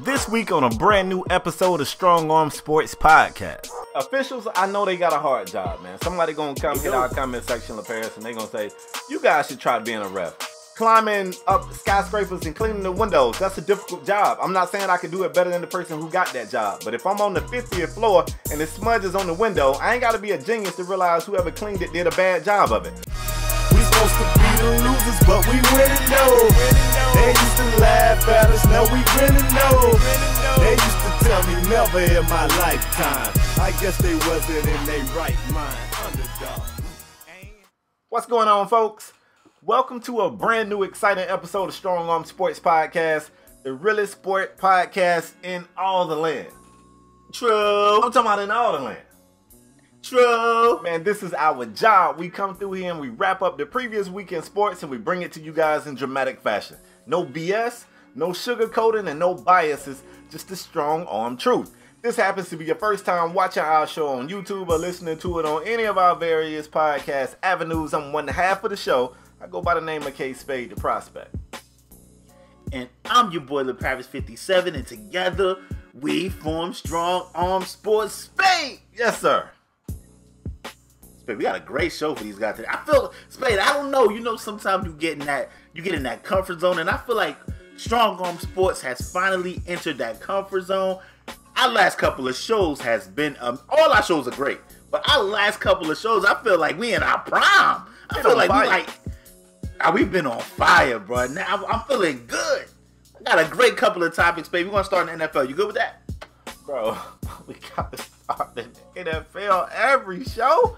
This week on a brand new episode of Strong Arm Sports Podcast. Officials, I know they got a hard job, man. Somebody gonna come hit our comment section of Paris and they gonna say, you guys should try being a ref. Climbing up skyscrapers and cleaning the windows, that's a difficult job. I'm not saying I can do it better than the person who got that job. But if I'm on the 50th floor and the smudge is on the window, I ain't gotta be a genius to realize whoever cleaned it did a bad job of it. We supposed to be the losers, but we winning though. They used to laugh at us, now we grinning though. They used to tell me never in my lifetime. I guess they wasn't in their right mind. Underdog. What's going on, folks? Welcome to a brand new exciting episode of Strong Arm Sports Podcast, the realest sport podcast in all the land. True. I'm talking about in all the land. True. Man, this is our job. We come through here and we wrap up the previous week in sports and we bring it to you guys in dramatic fashion. No BS, no sugarcoating, and no biases, just the strong arm truth. This happens to be your first time watching our show on YouTube or listening to it on any of our various podcast avenues. I'm one half of the show. I go by the name of K Spade, the prospect. And I'm your boy, ep157, and together we form Strong Arm Sports Spade. Yes, sir. Spade, we got a great show for these guys today. I feel, Spade, I don't know. You know, sometimes you get in that comfort zone, and I feel like Strong Arm Sports has finally entered that comfort zone. Our last couple of shows has been, all our shows are great, but our last couple of shows, I feel like we in our prime. I feel like we've been on fire, bro. Now I'm feeling good. I got a great couple of topics, baby. We're going to start in the NFL. You good with that? Bro, we got to start the NFL every show.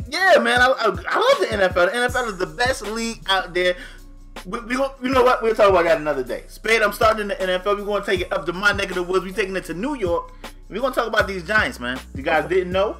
Yeah, man. I love the NFL. The NFL is the best league out there. You know what? We'll talk about that another day. Spade, I'm starting in the NFL. We're going to take it up to my neck of the woods. We're taking it to New York. We're going to talk about these Giants, man. You guys didn't know?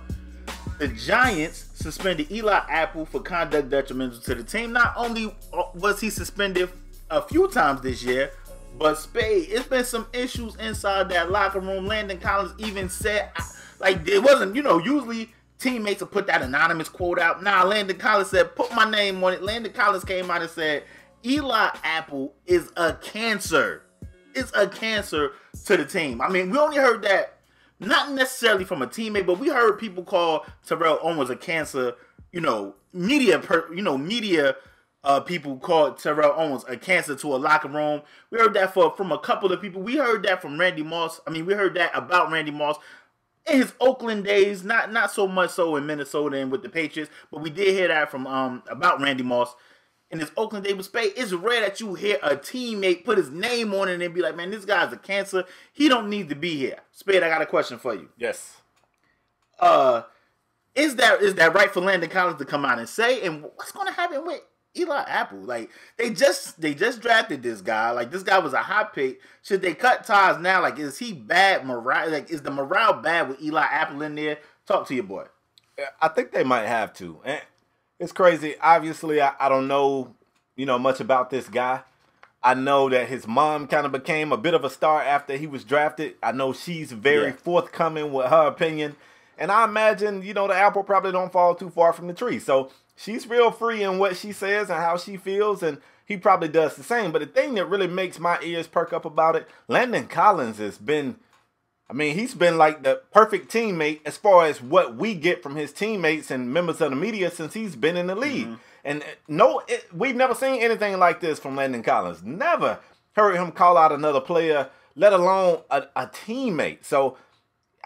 The Giants suspended Eli Apple for conduct detrimental to the team. Not only was he suspended a few times this year, but Spade, it's been some issues inside that locker room. Landon Collins even said, like, it wasn't, usually teammates will put that anonymous quote out. Nah, Landon Collins said, put my name on it. Landon Collins came out and said, Eli Apple is a cancer. It's a cancer to the team. I mean, we only heard that not necessarily from a teammate, but we heard people call Terrell Owens a cancer. Media people called Terrell Owens a cancer to a locker room. We heard that from a couple of people. We heard that from Randy Moss. I mean, we heard that about Randy Moss in his Oakland days, not so much so in Minnesota and with the Patriots, but we did hear that from about Randy Moss in his Oakland days with Spade. It's rare that you hear a teammate put his name on it and be like, man, this guy's a cancer. He don't need to be here. Spade, I got a question for you. Yes. Is that right for Landon Collins to come out and say? And what's going to happen with Eli Apple? Like, they just drafted this guy. Like, this guy was a hot pick. Should they cut ties now? Like, is he bad morale? Like, is the morale bad with Eli Apple in there? Talk to your boy. I think they might have to. And it's crazy. Obviously, I don't know, much about this guy. I know that his mom kind of became a bit of a star after he was drafted. I know she's very forthcoming with her opinion. And I imagine, the apple probably don't fall too far from the tree. So she's real free in what she says and how she feels. And he probably does the same. But the thing that really makes my ears perk up about it, Landon Collins has been, he's been like the perfect teammate as far as what we get from his teammates and members of the media since he's been in the league. Mm-hmm. And we've never seen anything like this from Landon Collins. Never heard him call out another player, let alone a teammate. So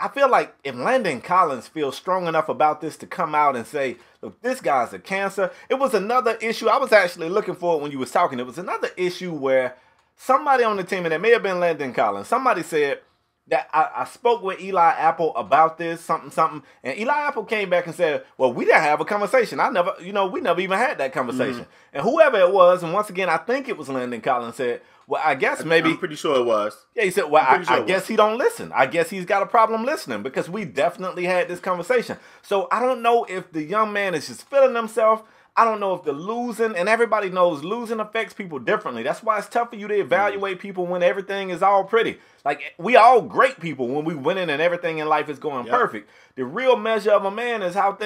I feel like if Landon Collins feels strong enough about this to come out and say, look, this guy's a cancer. It was another issue. I was actually looking for it when you was talking. It was another issue where somebody on the team, and it may have been Landon Collins, somebody said that I spoke with Eli Apple about this, something. And Eli Apple came back and said, well, we didn't have a conversation. We never even had that conversation. Mm-hmm. And whoever it was, and once again, I think it was Landon Collins, said, well, I guess maybe. I'm pretty sure it was. Yeah, he said, well, I guess he don't listen. I guess he's got a problem listening because we definitely had this conversation. So I don't know if the young man is just feeling himself. I don't know if the losing, and everybody knows losing affects people differently. That's why it's tough for you to evaluate people when everything is all pretty. Like, we all great people when we winning and everything in life is going perfect. The real measure of a man is how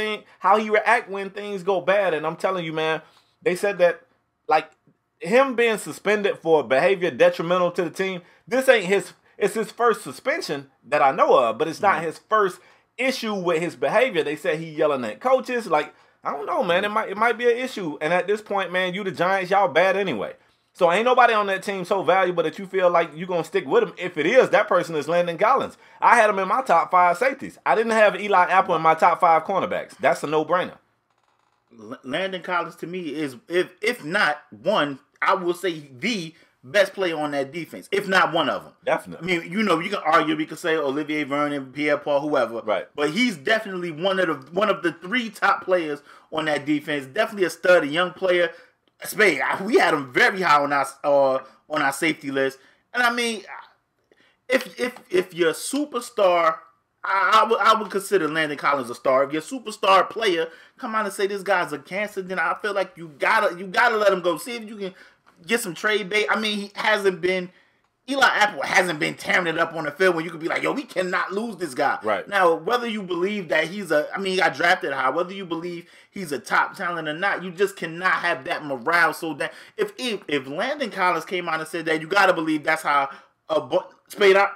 he react when things go bad. And I'm telling you, man, they said that, like, him being suspended for behavior detrimental to the team, this ain't It's his first suspension that I know of, but it's not his first issue with his behavior. They said he yelling at coaches. Like, I don't know, man. It might be an issue. And at this point, man, you the Giants, y'all bad anyway. So ain't nobody on that team so valuable that you feel like you're going to stick with him. If it is, that person is Landon Collins. I had him in my top 5 safeties. I didn't have Eli Apple in my top 5 cornerbacks. That's a no-brainer. Landon Collins, to me, is, if not one, I will say the best player on that defense, if not one of them. Definitely. I mean, you know, you can argue, we can say Olivier Vernon, Pierre-Paul, whoever. Right. But he's definitely one of the 3 top players on that defense. Definitely a stud, a young player. Spade, we had him very high on our safety list. And I mean, if you're a superstar, I would consider Landon Collins a star. If you're a superstar player, come on and say this guy's a cancer, then I feel like you gotta let him go. See if you can get some trade bait. I mean, Eli Apple hasn't been tearing it up on the field when you could be like, yo, we cannot lose this guy. Right. Now, whether you believe that he got drafted high, whether you believe he's a top talent or not, you just cannot have that morale. So that if Landon Collins came out and said that, you got to believe that's how Spade out.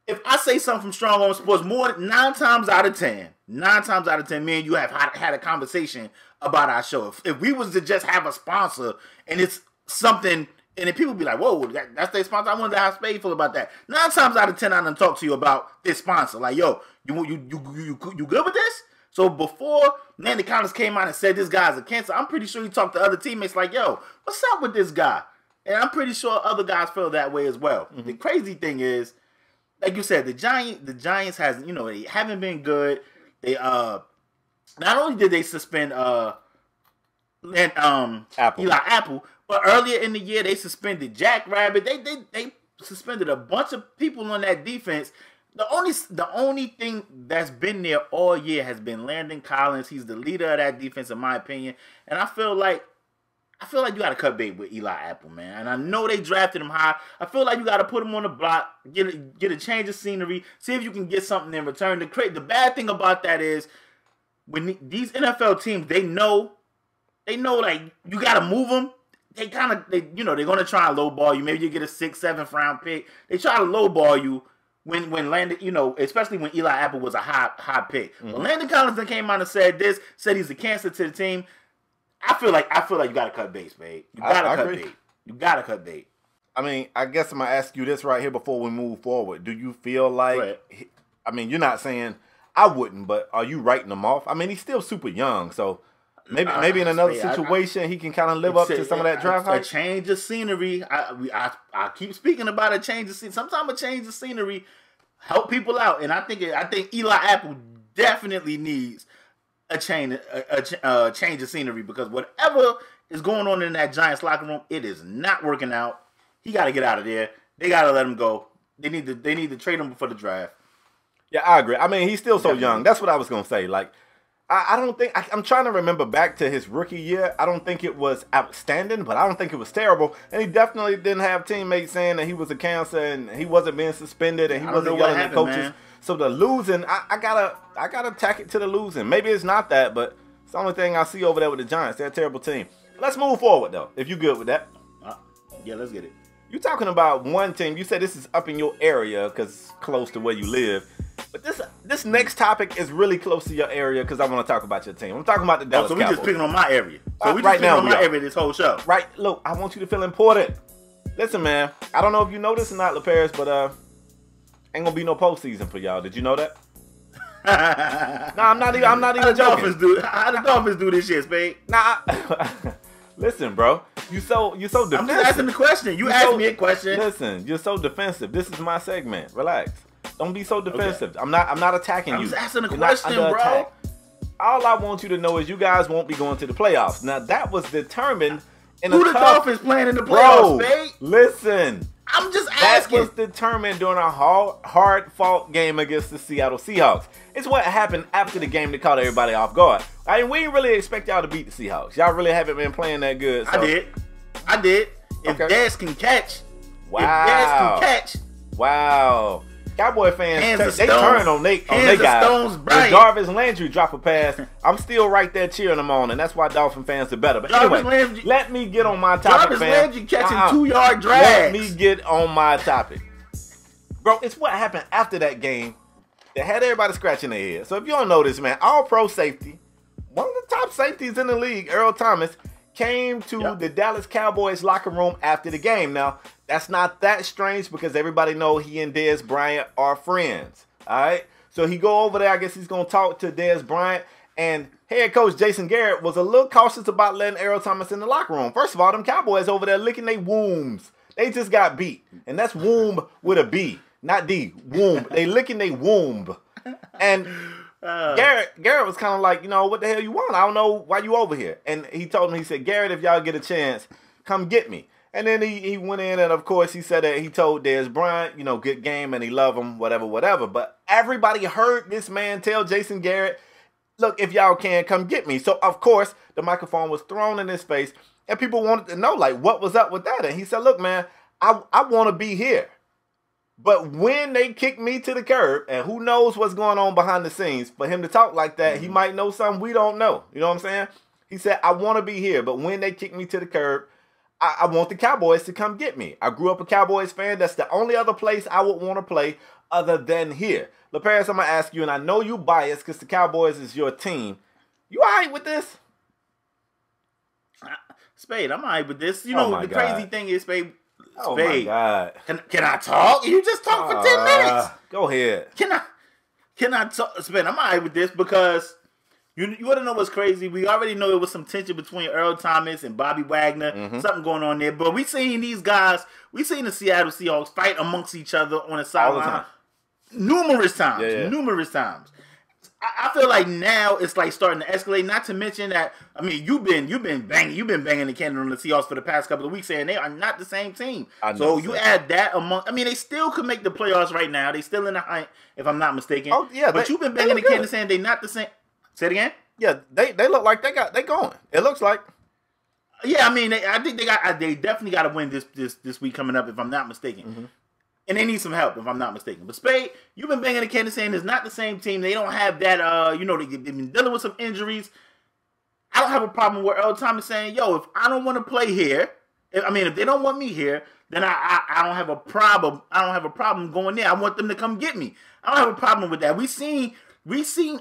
If I say something from Strong on Sports, 9 times out of 10, me and you have had a conversation about our show. If we was to just have a sponsor and it's something, and then people be like, whoa, that's their sponsor. I wonder how Spade feel about that. 9 times out of 10, I done talk to you about this sponsor. Like, yo, you good with this? So before Landon Collins came out and said this guy's a cancer, I'm pretty sure he talked to other teammates like, yo, what's up with this guy? And I'm pretty sure other guys feel that way as well. Mm-hmm. The crazy thing is, like you said, the Giants has, you know, they haven't been good. They not only did they suspend Eli Apple, but earlier in the year they suspended Jack Rabbit. They suspended a bunch of people on that defense. The only thing that's been there all year has been Landon Collins. He's the leader of that defense, in my opinion. And I feel like you got to cut bait with Eli Apple, man. And I know they drafted him high. I feel like you got to put him on the block, get a change of scenery, see if you can get something in return. The bad thing about that is when these NFL teams, they know like you got to move them. They're going to try and lowball you. Maybe you get a 6th, 7th round pick. They try to lowball you when Landon, especially when Eli Apple was a high pick. Mm-hmm. When Landon Collins then came out and said he's a cancer to the team. I feel like you gotta cut bait, Spade. You gotta cut bait. I mean, I guess I'm gonna ask you this right here before we move forward. Do you feel like? Right. I mean, you're not saying I wouldn't, but are you writing him off? I mean, he's still super young, so maybe in another situation he can kind of live up to some of that draft hype. A change of scenery. I keep speaking about a change of scenery. Sometimes a change of scenery help people out, and I think Eli Apple definitely needs a change of scenery, because whatever is going on in that Giants locker room, it is not working out. He got to get out of there. They got to let him go. They need to trade him before the draft. Yeah, I agree. I mean, he's still so young. That's what I was gonna say. Like, I don't think I'm trying to remember back to his rookie year. I don't think it was outstanding, but I don't think it was terrible. And he definitely didn't have teammates saying that he was a cancer and he wasn't being suspended and he wasn't yelling at coaches. Man. So the losing, I gotta tack it to the losing. Maybe it's not that, but it's the only thing I see over there with the Giants. They're a terrible team. Let's move forward though, if you good with that. Yeah, let's get it. You talking about one team? You said this is up in your area because it's close to where you live. But this next topic is really close to your area because I want to talk about your team. I'm talking about the Dallas Cowboys. So we just picking on my area. So we just picking on my area this whole show. Right. Look, I want you to feel important. Listen, man. I don't know if you know this or not, LaParis, but ain't gonna be no postseason for y'all. Did you know that? Nah, I'm not even joking. How the Dolphins do this shit, Spade? Nah. Listen, bro. You so defensive. I'm just asking the question. You asked me a question. Listen, you're so defensive. This is my segment. Relax. Don't be so defensive. Okay. I'm not attacking you. I'm just asking a question, bro. Attack. All I want you to know is you guys won't be going to the playoffs. Now that was determined in Who the Dolphins playing in the playoffs, Spade? Listen. I'm just asking. That was determined during a hard-fought game against the Seattle Seahawks. It's what happened after the game that caught everybody off guard. I mean, we didn't really expect y'all to beat the Seahawks. Y'all really haven't been playing that good. So. I did. If Dez can catch. Wow. If Dez can catch. Wow. Cowboy fans, they turn on they guys. When Jarvis Landry drop a pass, I'm still right there cheering them on, and that's why Dolphin fans are better. But anyway, let me get on my topic, Jarvis Landry catching 2-yard drags. Let me get on my topic. Bro, it's what happened after that game that had everybody scratching their head. So if you don't know this, man, all-pro safety, one of the top safeties in the league, Earl Thomas, came to the Dallas Cowboys locker room after the game. Now, that's not that strange because everybody know he and Dez Bryant are friends. All right? So he go over there. I guess he's going to talk to Dez Bryant. And head coach Jason Garrett was a little cautious about letting Earl Thomas in the locker room. First of all, them Cowboys over there licking their wombs. They just got beat. And that's womb with a B, not D. Womb. They licking their womb. And Garrett was kind of like, you know, what the hell you want? I don't know why you over here. And he told him, he said, Garrett, if y'all get a chance, come get me. And then he went in, and of course he said that he told Dez Bryant, you know, good game, and he love him, whatever. But everybody heard this man tell Jason Garrett, look, if y'all can, come get me. So, of course, the microphone was thrown in his face, and people wanted to know, like, what was up with that? And he said, look, man, I want to be here. But when they kick me to the curb, and who knows what's going on behind the scenes, for him to talk like that, he might know something we don't know. You know what I'm saying? He said, I want to be here, but when they kick me to the curb, I want the Cowboys to come get me. I grew up a Cowboys fan. That's the only other place I would want to play other than here. LaParis, I'm going to ask you, and I know you biased because the Cowboys is your team. You all right with this? Spade, I'm all right with this. You know, the crazy thing is, Spade. Oh, my God. Can I talk? You just talk for 10 minutes. Go ahead. Can I talk? Spade, I'm all right with this because you want to know what's crazy? We already know there was some tension between Earl Thomas and Bobby Wagner. Something going on there. But we seen these guys, we seen the Seattle Seahawks fight amongst each other on the sideline. Numerous times. Numerous times. I feel like now it's like starting to escalate. Not to mention that, I mean, you've been banging the cannon on the Seahawks for the past couple of weeks, saying they are not the same team. So you add that among. I mean, they still could make the playoffs right now. They still in the hunt, if I'm not mistaken. Oh yeah, but you've been banging the cannon saying they not the same. Say it again. Yeah, they look like they going. It looks like. Yeah, I mean, I think they definitely got to win this week coming up, if I'm not mistaken. And they need some help, if I'm not mistaken. But Spade, you've been banging the cannon saying it's not the same team. They don't have that, they've been dealing with some injuries. I don't have a problem with Earl Thomas saying, yo, if I don't want to play here, if they don't want me here, then I don't have a problem. I don't have a problem going there. I want them to come get me. I don't have a problem with that. We seen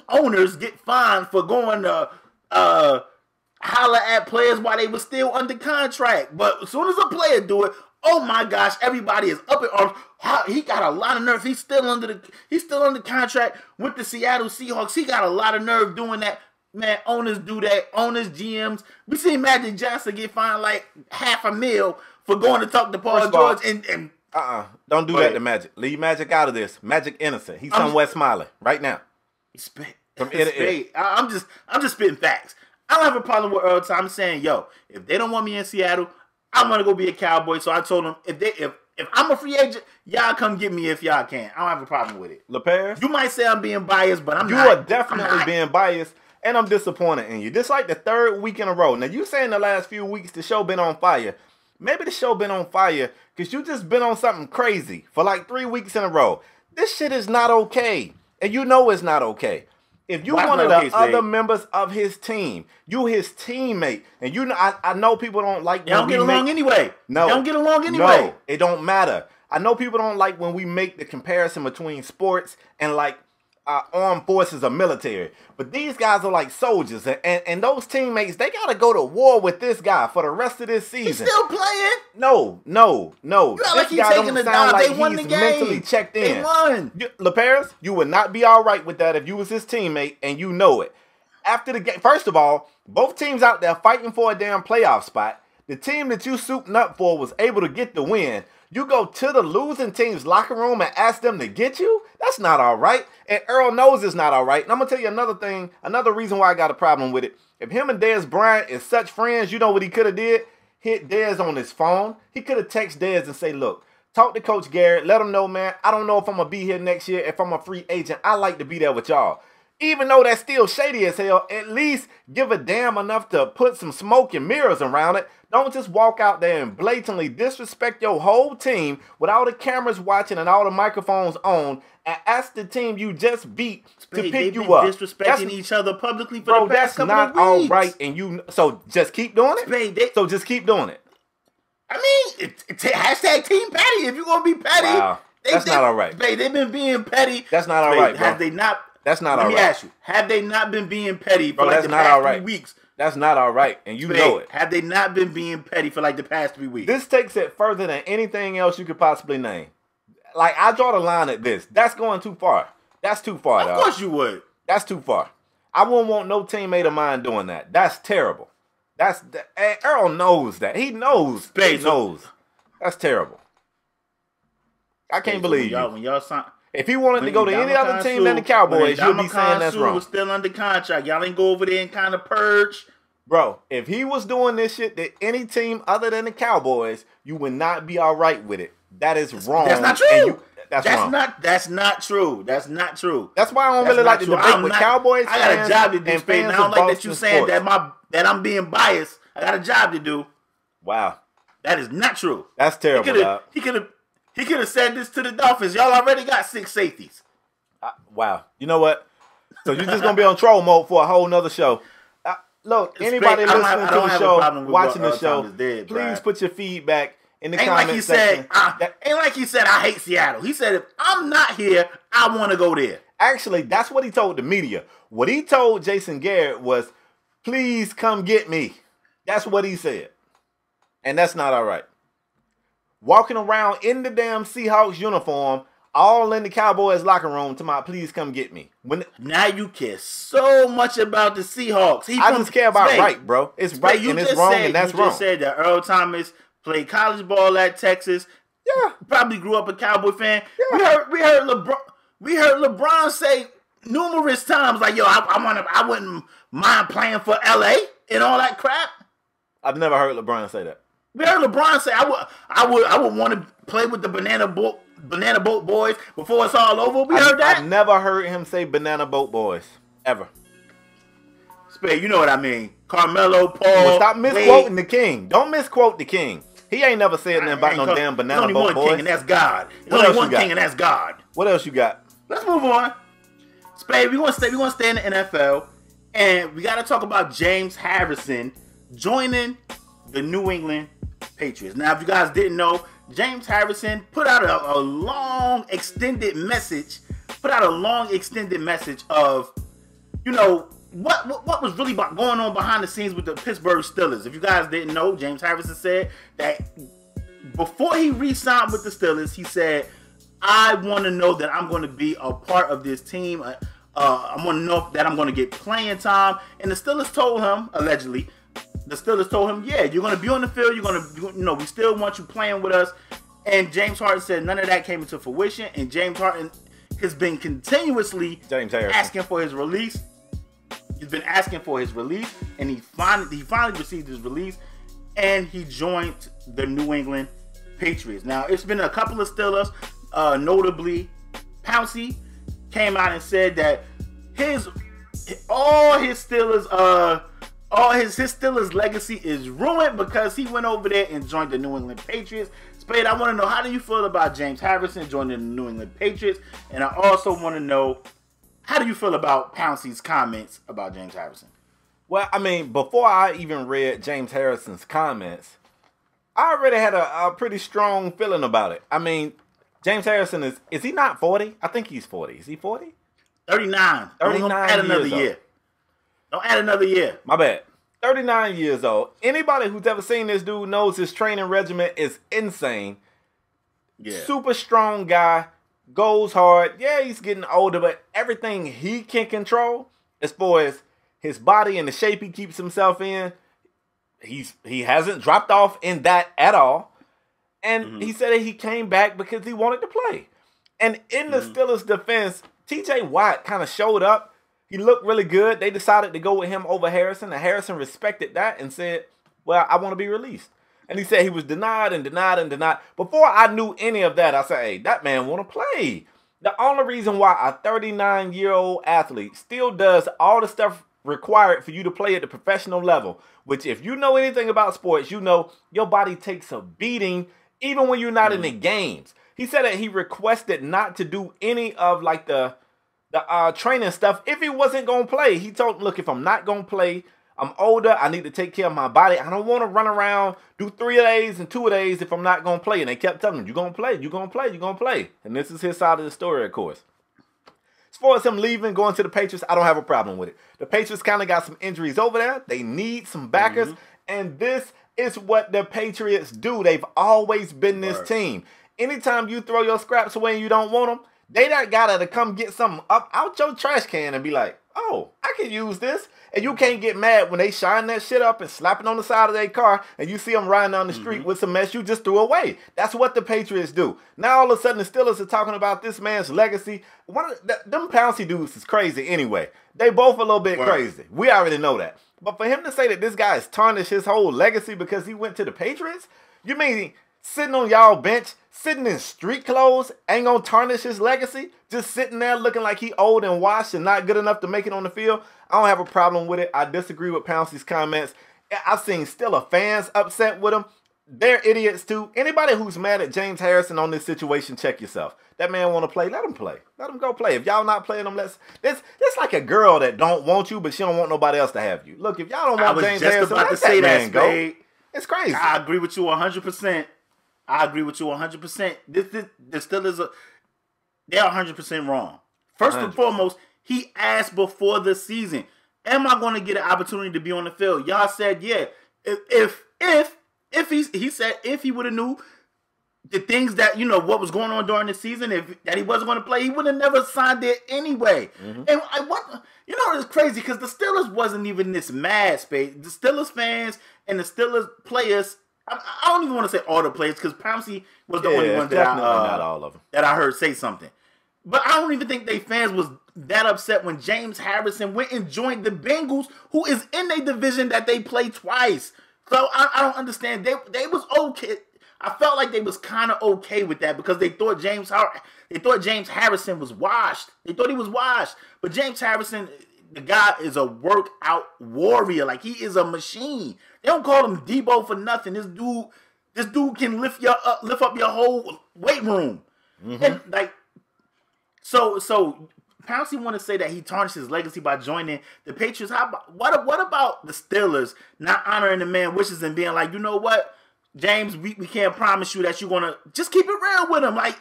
owners get fined for going to holler at players while they were still under contract. But as soon as a player do it, oh my gosh, everybody is up in arms. He got a lot of nerve. He's still under contract with the Seattle Seahawks. He got a lot of nerve doing that. Man, owners do that. Owners, GMs. We seen Magic Johnson get fined like $500,000 for going to talk to Paul George and don't do that to Magic. Leave Magic out of this. Magic innocent. He's somewhere smiling right now. From ear to ear. I'm just spitting facts. I don't have a problem with Earl Thomas saying, yo, if they don't want me in Seattle, I'm gonna go be a Cowboy. So I told them, if I'm a free agent, y'all come get me if y'all can. I don't have a problem with it. LaParis, you might say I'm being biased, but I'm not. You are definitely being biased, and I'm disappointed in you. This like the third week in a row. Now, you saying the last few weeks the show been on fire. Maybe the show been on fire because you just been on something crazy for like 3 weeks in a row. This shit is not okay, and you know it's not okay. If you one of the other members of his team, you his teammate, and you know, I know people don't like when they don't get along anyway. No, they don't get along anyway. No, it don't matter. I know people don't like when we make the comparison between sports and like armed forces or military, but these guys are like soldiers, and those teammates, they gotta go to war with this guy for the rest of this season. He's still playing? No. You This like guy don't sound like they won the he's game. mentally checked in. They won. LaParis, you would not be all right with that if you was his teammate, and you know it. After the game, first of all, both teams out there fighting for a damn playoff spot. The team that you souping up for was able to get the win. You go to the losing team's locker room and ask them to get you? That's not all right. And Earl knows it's not all right. And I'm going to tell you another thing, another reason why I got a problem with it. If him and Dez Bryant is such friends, you know what he could have did? Hit Dez on his phone. He could have texted Dez and say, look, talk to Coach Garrett. Let him know, man, I don't know if I'm going to be here next year. If I'm a free agent, I like to be there with y'all. Even though that's still shady as hell, at least give a damn enough to put some smoke and mirrors around it. Don't just walk out there and blatantly disrespect your whole team with all the cameras watching and all the microphones on and ask the team you just beat to pick you up. Disrespecting each other publicly for the past couple of weeks. That's not all right, and so just keep doing it? So just keep doing it. I mean, hashtag Team Patty. If you're going to be petty, That's not all right. They've been being petty. That's not all right, bro. Have they not? That's not all right. Let me ask you. Have they not been being petty for Bro, like the past 3 weeks? That's not all right, and you know it. Have they not been being petty for like the past 3 weeks? This takes it further than anything else you could possibly name. Like, I draw the line at this. That's going too far. That's too far, dog. Of course you would. That's too far. I wouldn't want no teammate of mine doing that. That's terrible. Earl knows that. He knows. He knows. That's terrible. I can't believe you. When y'all signed, if he wanted to go to any other team than the Cowboys, you'd be saying that's wrong. Was still under contract. Y'all ain't go over there and kind of purge. Bro, if he was doing this shit to any team other than the Cowboys, you would not be all right with it. That is wrong. That's not true. That's wrong. That's not true. That's not true. That's why I don't really like to debate with Cowboys fans. I got a job to do, Spade. I don't like that you saying sports. that I'm being biased. I got a job to do. Wow. That is not true. That's terrible, dog. He could have said this to the Dolphins. Y'all already got 6 safeties. Wow. You know what? So you're just going to be on troll mode for a whole nother show. Look, anybody listening to the show, watching the show, please put your feedback in the comment section. Ain't like he said, I hate Seattle. He said, if I'm not here, I want to go there. Actually, that's what he told the media. What he told Jason Garrett was, please come get me. That's what he said. And that's not all right. Walking around in the damn Seahawks uniform, all in the Cowboys locker room, to my please come get me. Now you care so much about the Seahawks. I just care about right, bro. It's right and it's wrong and that's wrong. You just said that Earl Thomas played college ball at Texas. Yeah. Probably grew up a Cowboy fan. Yeah. We heard LeBron say numerous times, like, yo, I wouldn't mind playing for LA and all that crap. I've never heard LeBron say that. We heard LeBron say I would want to play with the Banana Boat Boys before it's all over. We heard that. I've never heard him say Banana Boat Boys ever. Spade, you know what I mean. Carmelo, Paul. Well, stop misquoting the king. Don't misquote the king. He ain't never said nothing about no damn Banana Boat Boys. There's only one king, and that's God. There's only one king, and that's God. What else you got? Let's move on. Spade, we want to stay in the NFL, and we got to talk about James Harrison joining the New England Patriots. Now, if you guys didn't know, James Harrison put out a long extended message of, you know, what was really going on behind the scenes with the Pittsburgh Steelers. If you guys didn't know, James Harrison said that before he re-signed with the Steelers, he said, I want to know that I'm going to be a part of this team. I want to know that I'm going to get playing time. And the Steelers told him, allegedly, yeah, you're going to be on the field. You're going to, we still want you playing with us. And James Harden said none of that came into fruition. And James Harden has been continuously asking for his release. He's been asking for his release, and he finally received his release, and he joined the New England Patriots. Now, it's been a couple of Steelers, notably Pouncey, came out and said that his Steelers legacy is ruined because he went over there and joined the New England Patriots. Spade, I want to know, how do you feel about James Harrison joining the New England Patriots? And I also want to know, how do you feel about Pouncey's comments about James Harrison? Well, I mean, before I even read James Harrison's comments, I already had a pretty strong feeling about it. I mean, James Harrison is he not 40? I think he's 40. Is he 40? 39. 39 add another years year. Old. Don't add another year. My bad. 39 years old. Anybody who's ever seen this dude knows his training regimen is insane. Yeah. Super strong guy. Goes hard. Yeah, he's getting older, but everything he can control as far as his body and the shape he keeps himself in, he hasn't dropped off in that at all. And he said that he came back because he wanted to play. And in the Steelers' defense, T.J. Watt kind of showed up. He looked really good. They decided to go with him over Harrison, and Harrison respected that and said, well, I want to be released. And he said he was denied and denied and denied. Before I knew any of that, I said, hey, that man want to play. The only reason why a 39-year-old athlete still does all the stuff required for you to play at the professional level, which if you know anything about sports, you know your body takes a beating even when you're not in the games. He said that he requested not to do any of like the training stuff if he wasn't going to play. He told him, look, if I'm not going to play, I'm older. I need to take care of my body. I don't want to run around, do 3 days and 2 days if I'm not going to play. And they kept telling him, you're going to play, you're going to play, you're going to play. And this is his side of the story, of course. As far as him leaving, going to the Patriots, I don't have a problem with it. The Patriots kind of got some injuries over there. They need some backers. And this is what the Patriots do. They've always been this team. Anytime you throw your scraps away and you don't want them, they that got to come get something up out your trash can and be like, oh, I can use this. And you can't get mad when they shine that shit up and slap it on the side of their car and you see them riding down the street with some mess you just threw away. That's what the Patriots do. Now all of a sudden the Steelers are talking about this man's legacy. Them Pouncey dudes is crazy anyway. They both a little bit crazy. We already know that. But for him to say that this guy has tarnished his whole legacy because he went to the Patriots, you mean sitting on y'all bench, sitting in street clothes, ain't gonna tarnish his legacy? Just sitting there looking like he old and washed and not good enough to make it on the field? I don't have a problem with it. I disagree with Pouncey's comments. I've seen Steelers fans upset with him. They're idiots too. Anybody who's mad at James Harrison on this situation, check yourself. That man want to play, let him play. Let him go play. If y'all not playing him, it's like a girl that don't want you, but she don't want nobody else to have you. Look, if y'all don't want James Harrison, let that man go. It's crazy. I agree with you 100%. I agree with you 100%. The Steelers they're 100% wrong. First and foremost, he asked before the season, am I going to get an opportunity to be on the field? Y'all said, yeah. If he would have knew the things that, what was going on during the season, that he wasn't going to play, he would have never signed there anyway. And it's crazy because the Steelers wasn't even this mad, Spade. The Steelers fans and the Steelers players, I don't even want to say all the players because Pouncey was the only one that not all of them that I heard say something. But I don't even think they fans was that upset when James Harrison went and joined the Bengals, who is in a division that they play twice. So I don't understand. They was okay. I felt like they was kind of okay with that because they thought James Harrison was washed. They thought he was washed. But James Harrison, the guy is a workout warrior. Like, he is a machine. They don't call him Debo for nothing. This dude can lift up your whole weight room. And like, so Pouncey want to say that he tarnished his legacy by joining the Patriots. What about the Steelers not honoring the man wishes and being like, you know what, James, we can't promise you that you're gonna just keep it real with him. Like,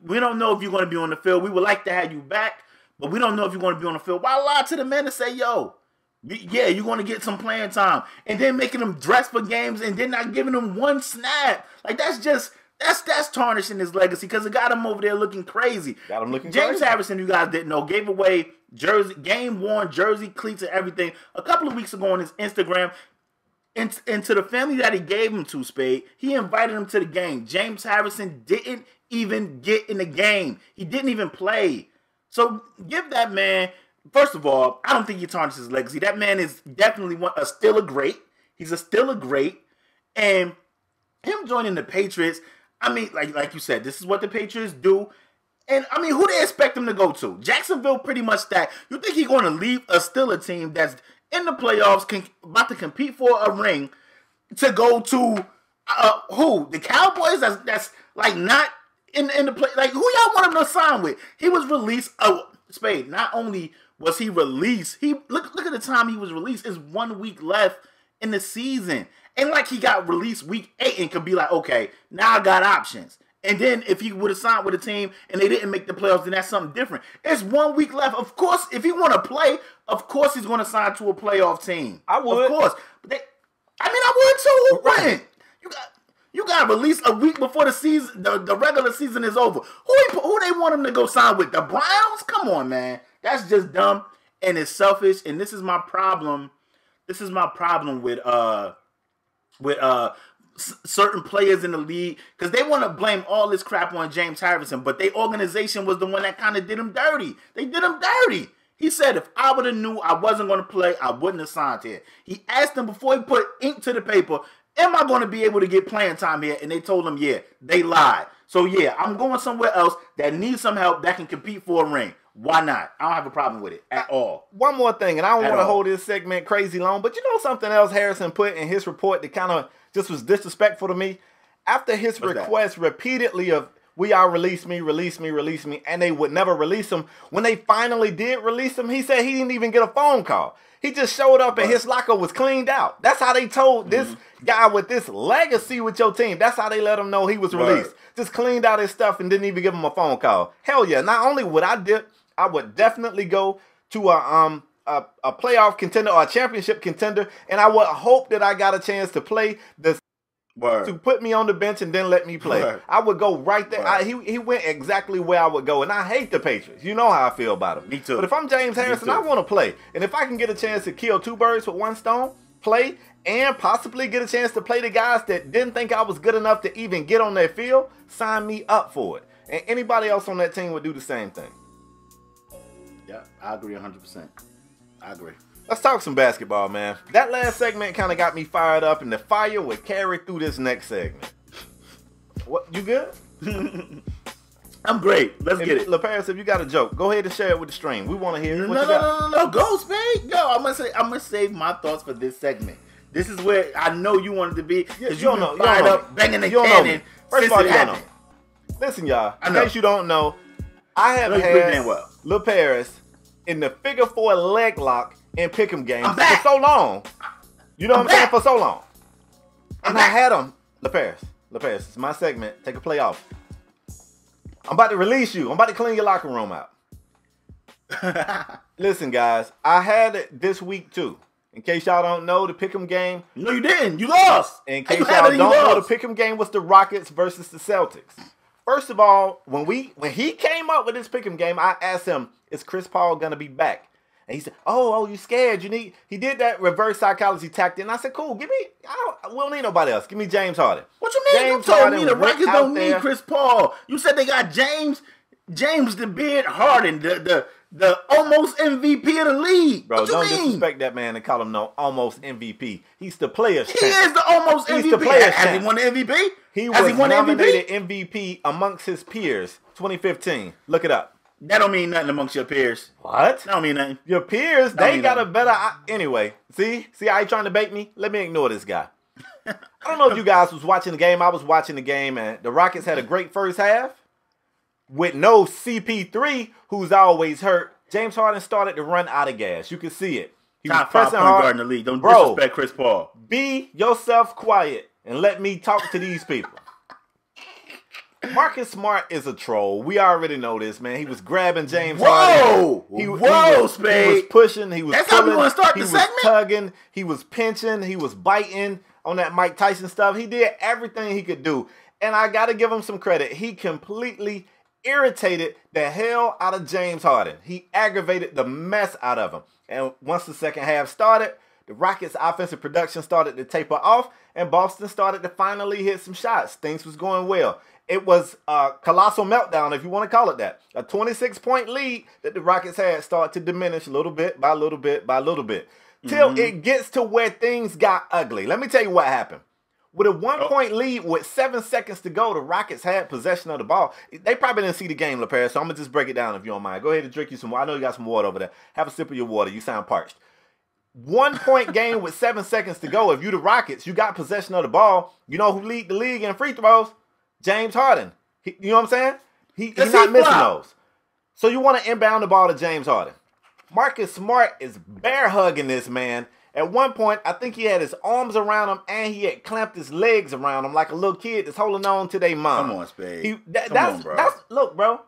we don't know if you're gonna be on the field. We would like to have you back, but we don't know if you're gonna be on the field. Why lie to the man and say, yo, yeah, you're gonna get some playing time, and then making them dress for games and then not giving them one snap? Like, that's tarnishing his legacy because it got him over there looking crazy. Got him looking James crazy. Harrison, you guys didn't know, gave away game-worn jersey, cleats, and everything a couple of weeks ago on his Instagram. And to the family that he gave him to, Spade, he invited him to the game. James Harrison didn't even get in the game. He didn't even play. So give that man, first of all, I don't think he tarnished his legacy. That man is definitely still a great. He's still a great. And him joining the Patriots, I mean, like you said, this is what the Patriots do. And, I mean, who they expect him to go to? Jacksonville pretty much stacked. You think he's going to leave a Steelers team that's in the playoffs, about to compete for a ring, to go to who? The Cowboys? That's like not in the play. Like, who y'all want him to sign with? He was released. Spade. Not only was he released, look at the time he was released. It's 1 week left in the season, and like he got released week 8 and could be like, okay, now I got options. And then if he would have signed with a team and they didn't make the playoffs, then that's something different. It's 1 week left. Of course, if he want to play, of course he's going to sign to a playoff team. I would. Of course. But I would too. Who wouldn't? You got released a week before the season, the regular season is over. Who they want him to go sign with? The Browns? Come on, man. That's just dumb and it's selfish. And this is my problem. This is my problem with certain players in the league, because they want to blame all this crap on James Harrison, but their organization was the one that kind of did him dirty. They did him dirty. He said, if I would have knew I wasn't going to play, I wouldn't have signed here. He asked them before he put ink to the paper, am I going to be able to get playing time here? And they told him, yeah. They lied. So, yeah, I'm going somewhere else that needs some help that can compete for a ring. Why not? I don't have a problem with it at all. One more thing, and I don't want to hold this segment crazy long, but you know something else Harrison put in his report that kind of just was disrespectful to me? After his request repeatedly of We all release me, and they would never release him. When they finally did release him, he said he didn't even get a phone call. He just showed up and his locker was cleaned out. That's how they told this guy with this legacy with your team. That's how they let him know he was released. Just cleaned out his stuff and didn't even give him a phone call. Hell yeah. Not only would I dip, I would definitely go to a playoff contender or a championship contender, and I would hope that I got a chance to play this. To put me on the bench and then let me play. I would go right there. He went exactly where I would go. And I hate the Patriots. You know how I feel about them. Me too. But if I'm James Harrison, I want to play. And if I can get a chance to kill two birds with one stone, play, and possibly get a chance to play the guys that didn't think I was good enough to even get on their field, sign me up for it. And anybody else on that team would do the same thing. Yeah, I agree 100%. I agree. Let's talk some basketball, man. That last segment kind of got me fired up, and the fire would carry through this next segment. What? You good? I'm great. Let's get it. LaParis, if you got a joke, go ahead and share it with the stream. We want to hear it. No. Go, Spade. Go. I'm gonna save my thoughts for this segment. This is where I know you wanted to be. Because you've been fired up, banging the cannon. First of all, you don't know. Listen, y'all. In case you don't know, I have had LaParis in the figure 4 leg lock in pick'em games for so long. You know what I'm saying? For so long. And I had him. LaParis, it's my segment. Take a play off. I'm about to release you. I'm about to clean your locker room out. Listen, guys. I had it this week, too. In case y'all don't know, the pick'em game. No, you didn't. You lost. In case y'all don't know, the pick'em game was the Rockets versus the Celtics. First of all, when he came up with this pick'em game, I asked him, is Chris Paul going to be back? And he said, oh, you scared? He did that reverse psychology tactic. And I said, cool, we don't need nobody else. Give me James Harden. What you mean? You told me the Rockets don't need Chris Paul. You said they got James the Beard Harden, the almost MVP of the league. Bro, don't disrespect that man and call him no almost MVP. He's the player's champ. He is the almost MVP. He's the player's champ. Has he won the MVP? He was nominated MVP amongst his peers, 2015. Look it up. That don't mean nothing amongst your peers. What? That don't mean nothing. Your peers, they got a better... Anyway, see how you trying to bait me? Let me ignore this guy. I don't know if you guys was watching the game. I was watching the game, and the Rockets had a great first half. With no CP3, who's always hurt, James Harden started to run out of gas. You can see it. He was pressing hard. Top 5 point guard in the league. Don't disrespect Chris Paul. Be yourself quiet and let me talk to these people. Marcus Smart is a troll. We already know this, man. He was grabbing James Harden. Spade. He was pushing. He was That's pulling. How we want to start the segment? He was tugging. He was pinching. He was biting on that Mike Tyson stuff. He did everything he could do. And I got to give him some credit. He completely irritated the hell out of James Harden. He aggravated the mess out of him. And once the second half started, the Rockets' offensive production started to taper off, and Boston started to finally hit some shots. Things was going well. It was a colossal meltdown, if you want to call it that. A 26-point lead that the Rockets had started to diminish little bit by little bit by little bit. Till it gets to where things got ugly. Let me tell you what happened. With a 1-point lead with 7 seconds to go, the Rockets had possession of the ball. They probably didn't see the game, LaParis, so I'm going to just break it down if you don't mind. Go ahead and drink you some water. I know you got some water over there. Have a sip of your water. You sound parched. 1-point game with 7 seconds to go. If you the Rockets, you got possession of the ball. You know who lead the league in free throws? James Harden. You know what I'm saying? He's not missing those. So you want to inbound the ball to James Harden. Marcus Smart is bear hugging this man. At one point, I think he had his arms around him and he had clamped his legs around him like a little kid that's holding on to their mom. Come on, Spade. Come on, bro. Look, bro.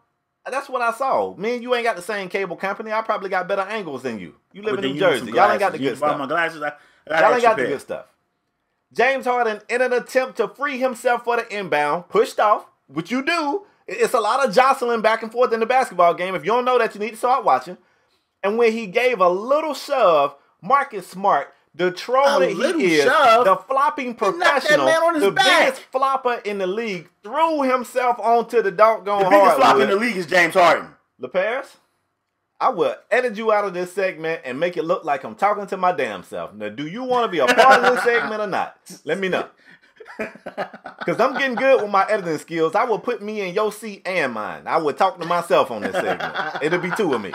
That's what I saw. Me and you ain't got the same cable company. I probably got better angles than you. You live in New Jersey. Y'all ain't got the good stuff. My glasses, y'all ain't got the good stuff. James Harden, in an attempt to free himself for the inbound, pushed off, which you do. It's a lot of jostling back and forth in the basketball game. If you don't know that, you need to start watching. And when he gave a little shove, Marcus Smart, the troll that he is, the flopping professional, the biggest flopper in the league, threw himself onto the doggone hardwood. The biggest flopper in the league is James Harden. LaParis, I will edit you out of this segment and make it look like I'm talking to my damn self. Now, do you want to be a part of this segment or not? Let me know. Because I'm getting good with my editing skills. I will put me in your seat and mine. I would talk to myself on this segment. It'll be two of me.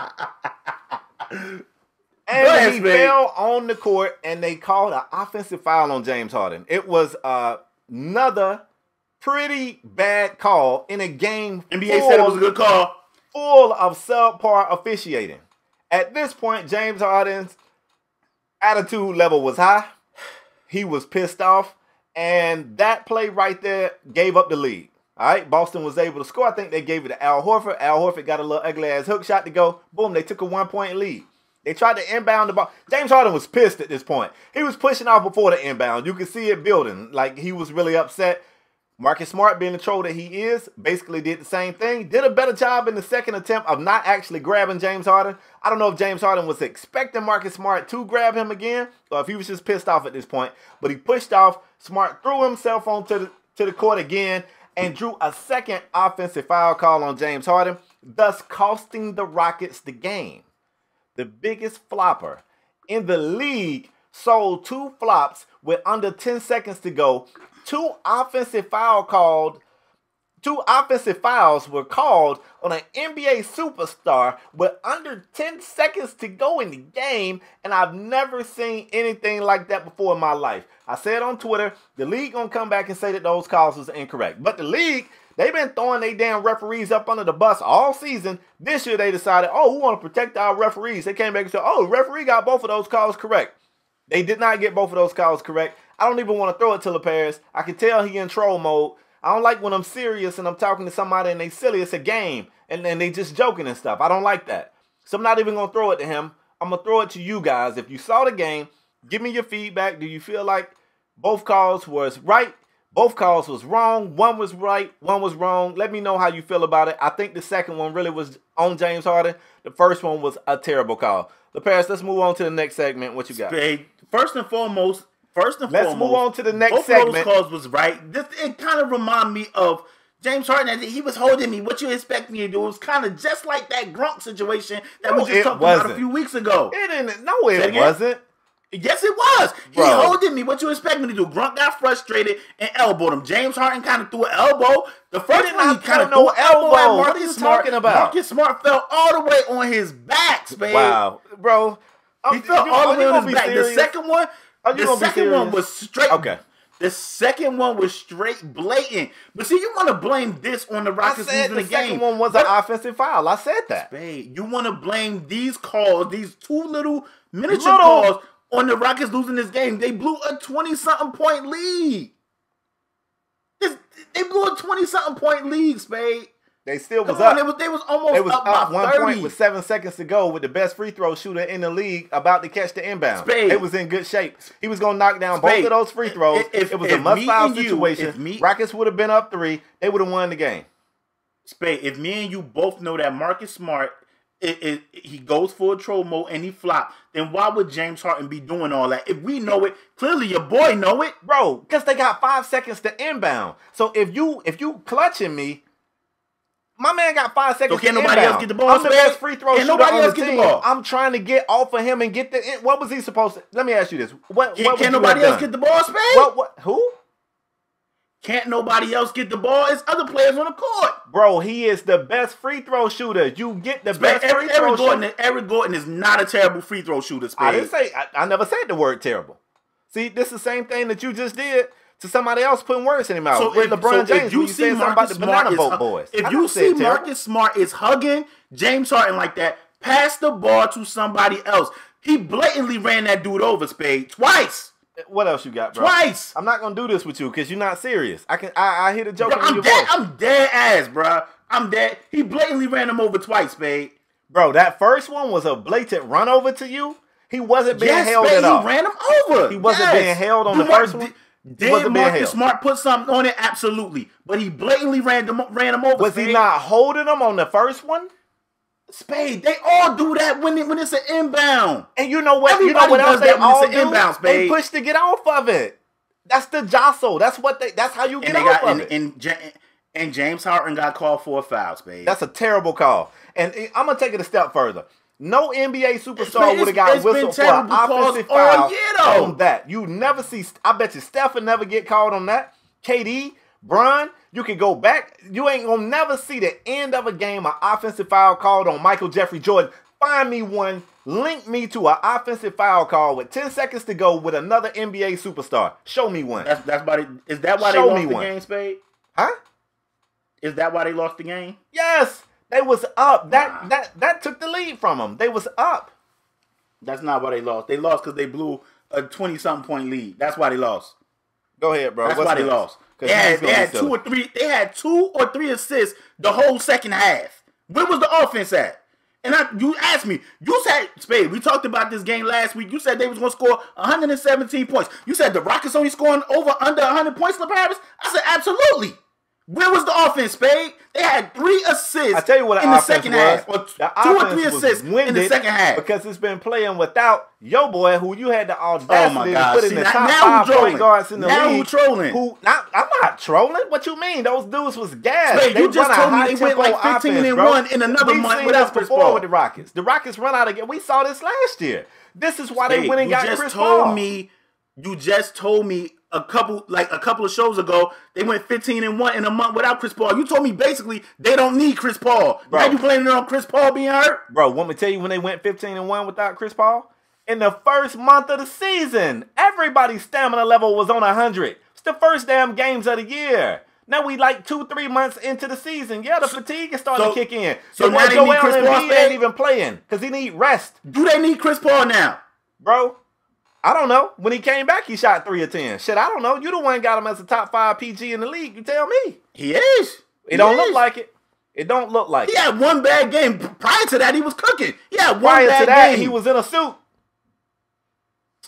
And he fell on the court, and they called an offensive foul on James Harden. It was another pretty bad call in a game. NBA said it was a good call. Full of subpar officiating. At this point, James Harden's attitude level was high. He was pissed off. And that play right there gave up the lead. All right, Boston was able to score. I think they gave it to Al Horford. Al Horford got a little ugly-ass hook shot to go. Boom, they took a 1-point lead. They tried to inbound the ball. James Harden was pissed at this point. He was pushing off before the inbound. You could see it building. Like, he was really upset. Marcus Smart, being the troll that he is, basically did the same thing. Did a better job in the second attempt of not actually grabbing James Harden. I don't know if James Harden was expecting Marcus Smart to grab him again, or if he was just pissed off at this point. But he pushed off. Smart threw himself onto the court again and drew a second offensive foul call on James Harden, thus costing the Rockets the game. The biggest flopper in the league sold 2 flops with under 10 seconds to go. 2 offensive fouls were called on an NBA superstar with under 10 seconds to go in the game, and I've never seen anything like that before in my life. I said on Twitter, the league gonna come back and say that those calls was incorrect. But the league, they've been throwing their damn referees up under the bus all season. This year they decided, oh, we want to protect our referees. They came back and said, oh, the referee got both of those calls correct. They did not get both of those calls correct. I don't even want to throw it to LaParis. I can tell he in troll mode. I don't like when I'm serious and I'm talking to somebody and they silly. It's a game. And they just joking and stuff. I don't like that. So I'm not even going to throw it to him. I'm going to throw it to you guys. If you saw the game, give me your feedback. Do you feel like both calls was right? Both calls was wrong. One was right. One was wrong. Let me know how you feel about it. I think the second one really was on James Harden. The first one was a terrible call. LaParis, let's move on to the next segment. What you got? First and foremost, let's move on to the next segment. Both of those calls was right. It kind of reminded me of James Harden. He was holding me. What you expect me to do? It was kind of just like that Gronk situation that we just talked about a few weeks ago. It didn't. No, it wasn't. Yes, it was. Bro. He holding me. What you expect me to do? Gronk got frustrated and elbowed him. James Harden kind of threw an elbow. The first one, he kind of threw an elbow at Marcus Smart. Marcus Smart fell all the way on his back, man. Wow, bro. He fell all the way on his back. The second one was straight. Okay. The second one was straight blatant. But see, you want to blame this on the Rockets losing the game. The second one was an offensive foul. I said that. Spade, you want to blame these calls, these 2 little miniature calls, on the Rockets losing this game. They blew a 20-something point lead. They blew a 20-something point lead, Spade. They still was up. They was almost up by 1 30. point with 7 seconds to go with the best free throw shooter in the league about to catch the inbound. Spade. It was in good shape. He was going to knock down both of those free throws. It was a must-foul situation. Rockets would have been up 3. They would have won the game. Spade, if me and you both know that Marcus Smart, he goes for a troll mode and he flopped, then why would James Harden be doing all that? If we know it, clearly your boy know it. Bro, because they got 5 seconds to inbound. So if you clutching me, my man got 5 seconds. So can't nobody else get the ball? I'm the best free throw shooter on the team. Ball. I'm trying to get off of him and get the. What was he supposed to? Let me ask you this. Can't nobody else get the ball, Spade? Who? Can't nobody else get the ball? It's other players on the court. Bro, he is the best free throw shooter. You get the best free throw shooter. Eric Gordon is not a terrible free throw shooter, Spade. I didn't say. I never said the word terrible. See, this is the same thing that you just did to somebody else putting words in his mouth. So with LeBron James, you see about the Banana Boat Boys. If you see Marcus Smart is hugging James Harden like that, pass the ball to somebody else. He blatantly ran that dude over, Spade, twice. What else you got, bro? Twice. I'm not gonna do this with you because you're not serious. I hear the joke in your voice. I'm dead ass, bro. I'm dead. He blatantly ran him over twice, Spade. Bro, that first one was a blatant run over to you. He wasn't being held at all. He ran him over. He wasn't being held on the first one. Did Marcus Smart put something on it? Absolutely. But he blatantly ran him over. Was he not holding him on the first one? Spade, they all do that when it's an inbound. And you know what? Everybody you know what else they all do? Inbound, Spade. They push to get off of it. That's the jostle. That's how you get off of it. And James Harden got called for a foul, Spade. That's a terrible call. And I'm gonna take it a step further. No NBA superstar would have got whistled for an offensive foul on that. You never see. I bet you Steph will never get called on that. KD, Bron, you can go back. You ain't gonna never see the end of a game an offensive foul called on Michael Jeffrey Jordan. Find me one. Link me to an offensive foul call with 10 seconds to go with another NBA superstar. Show me one. That's about it. Is that why they lost the game, Spade? Huh? Is that why they lost the game? Yes. They was up. That took the lead from them. They was up. That's not why they lost. They lost because they blew a 20-something point lead. That's why they lost. Go ahead, bro. That's why they lost. They had 2 or 3 assists the whole second half. Where was the offense at? And you asked me. You said, Spade, we talked about this game last week. You said they was going to score 117 points. You said the Rockets only scoring under 100 points, LeBron. I said, absolutely. Where was the offense, Spade? They had 3 assists I tell you what in the second half. Or 2 or 3 assists in the second half. Because it's been playing without your boy, who you had the audacity to put in the top now 5 point guards in the league. Now who trolling? I'm not trolling. What you mean? Those dudes was gas. Spade, you just told me they went like 15-1 in another month without Chris Paul. With the Rockets. The Rockets run out again. We saw this last year. This is why they went and got Chris Paul. You just told me a couple of shows ago they went 15-1 in a month without Chris Paul. You told me basically they don't need Chris Paul. Bro, now you blaming it on Chris Paul being hurt? Bro, want me to tell you when they went 15-1 without Chris Paul? In the first month of the season, everybody's stamina level was on 100. It's the first damn games of the year. Now we like 2-3 months into the season. Yeah, the fatigue is starting to kick in. So now they need Chris Paul. Ain't even playing because he need rest. Do they need Chris Paul now? Bro, I don't know. When he came back, he shot 3 of 10. Shit, I don't know. You the one got him as a top 5 PG in the league. You tell me. He is. It don't look like it. It don't look like it. He had one bad game. Prior to that, he was cooking. He had one Prior bad to that, game. he was in a suit.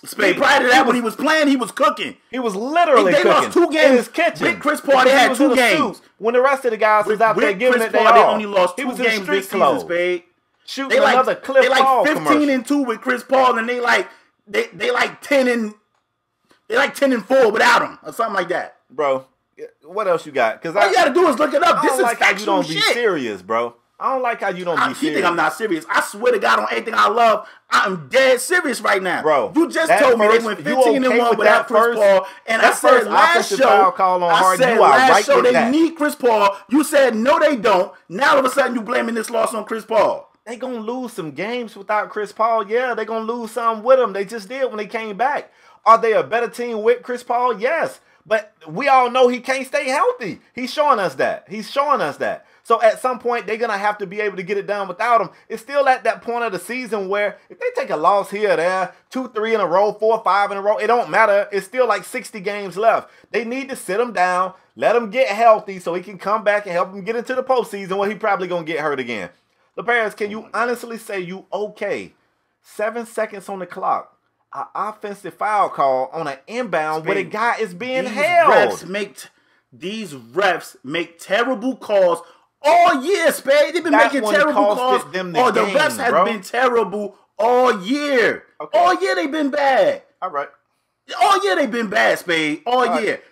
Spade, prior to that, when he was playing, he was cooking. He was literally cooking. They lost 2 games in his kitchen. With Chris Paul, they had 2 games. When the rest of the guys was out there giving it their all. They only lost 2 games in this season, Spade. Shooting another Cliff Paul commercial. They like 15-2 with Chris Paul, and they like 10-4 without him, or something like that. Bro, what else you got? Because all you gotta do is look it up. This is like how you don't shit. Be serious, bro. I don't like how you don't be serious. You think I'm not serious? I swear to God, on anything I love, I'm dead serious right now. Bro, you just told me they went 15-1 without Chris Paul, and I said last show, they need Chris Paul. You said no, they don't. Now all of a sudden you blaming this loss on Chris Paul. They gonna lose some games without Chris Paul. Yeah, they gonna lose some with him. They just did when they came back. Are they a better team with Chris Paul? Yes. But we all know he can't stay healthy. He's showing us that. So at some point, they're going to have to be able to get it done without him. It's still at that point of the season where if they take a loss here or there, 2-3 in a row, 4-5 in a row, it don't matter. It's still like 60 games left. They need to sit him down, let him get healthy so he can come back and help him get into the postseason where he probably going to get hurt again. The Bears, can you honestly say you okay? 7 seconds on the clock. An offensive foul call on an inbound where the guy is being held. These refs make terrible calls all year, Spade. They've been making terrible calls. The refs have been terrible all year. Okay. All year they've been bad. All right. All year they've been bad, Spade. All year.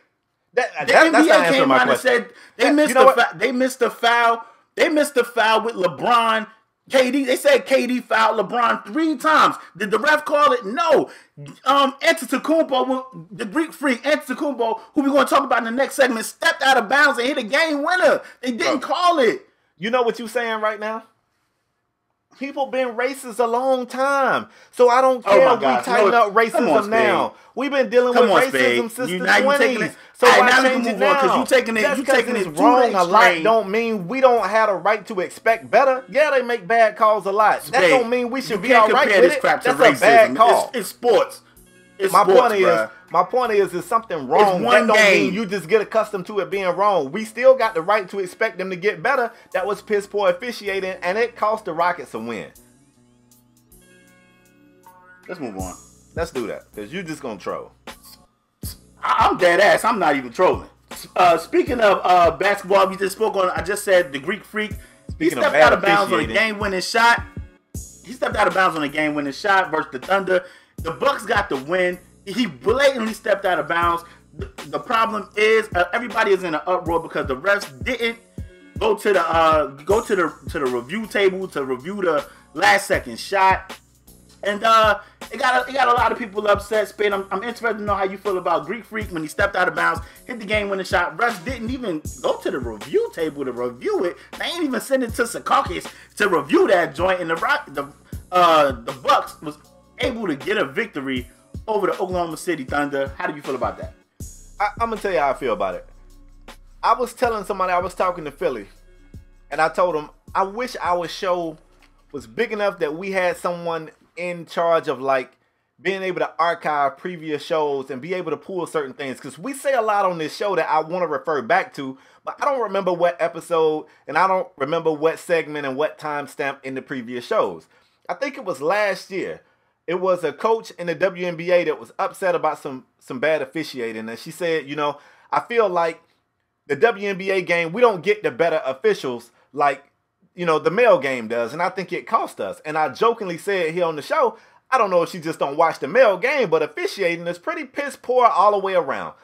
The NBA came out and said they missed the foul. They missed the foul with LeBron. KD, they said KD fouled LeBron 3 times. Did the ref call it? No. Antetokounmpo, the Greek freak, Antetokounmpo, who we're going to talk about in the next segment, stepped out of bounds and hit a game winner. They didn't call it. You know what you're saying right now? People been racist a long time. So I don't care if we tighten up racism now. We've been dealing with racism since the 20s. So why change it now? Because you taking it wrong a lot don't mean we don't have a right to expect better. Yeah, they make bad calls a lot. That don't mean we should be all right with it. That's a bad call. It's sports. My point is, there's something wrong. That don't mean you just get accustomed to it being wrong. We still got the right to expect them to get better. That was piss poor officiating, and it cost the Rockets a win. Let's move on. Let's do that, because you're just going to troll. I'm dead ass. I'm not even trolling. Speaking of basketball, we just spoke on, I just said the Greek freak. He stepped out of bounds on a game-winning shot. He stepped out of bounds on a game-winning shot versus the Thunder. The Bucks got the win. He blatantly stepped out of bounds. The problem is everybody is in an uproar because the refs didn't go to the review table to review the last second shot, and it got a lot of people upset. Spade, I'm interested to know how you feel about Greek Freak when he stepped out of bounds, hit the game-winning shot. Refs didn't even go to the review table to review it. They ain't even send it to Secaucus to review that joint, and the Bucks was able to get a victory over the Oklahoma City Thunder. How do you feel about that? I'm going to tell you how I feel about it. I was telling somebody, I was talking to Philly, and I told him, I wish our show was big enough that we had someone in charge of like being able to archive previous shows and be able to pull certain things. Because we say a lot on this show that I want to refer back to, but I don't remember what episode and I don't remember what segment and what timestamp in the previous shows. I think it was last year. It was a coach in the WNBA that was upset about some bad officiating. And she said, you know, I feel like the WNBA game, we don't get the better officials like, you know, the male game does. And I think it cost us. And I jokingly said here on the show, I don't know if she just don't watch the male game, but officiating is pretty piss poor all the way around.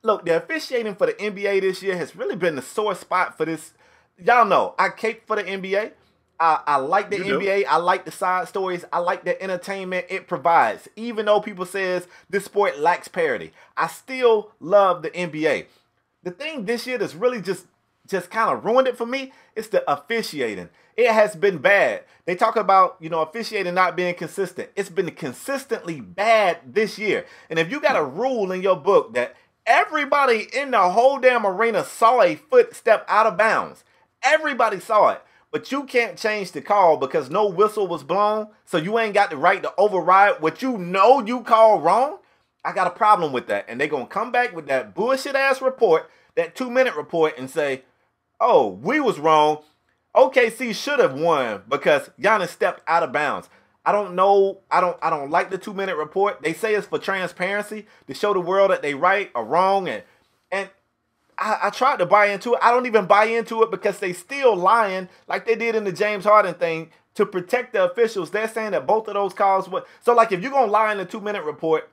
Look, the officiating for the NBA this year has really been the sore spot for this. Y'all know, I cape for the NBA. I like the NBA. I like the side stories. I like the entertainment it provides. Even though people says this sport lacks parity, I still love the NBA. The thing this year that's really just kind of ruined it for me is the officiating. It has been bad. They talk about, you know, officiating not being consistent. It's been consistently bad this year. And if you got a rule in your book that everybody in the whole damn arena saw a footstep out of bounds, everybody saw it, but you can't change the call because no whistle was blown, so you ain't got the right to override what you know you called wrong, I got a problem with that. And they're going to come back with that bullshit-ass report, that 2-minute report, and say, oh, we was wrong. OKC should have won because Giannis stepped out of bounds. I don't know. I don't like the 2-minute report. They say it's for transparency to show the world that they right or wrong. And I tried to buy into it. I don't even buy into it because they still lying like they did in the James Harden thing to protect the officials. They're saying that both of those calls were. So like if you're going to lie in the 2-minute report,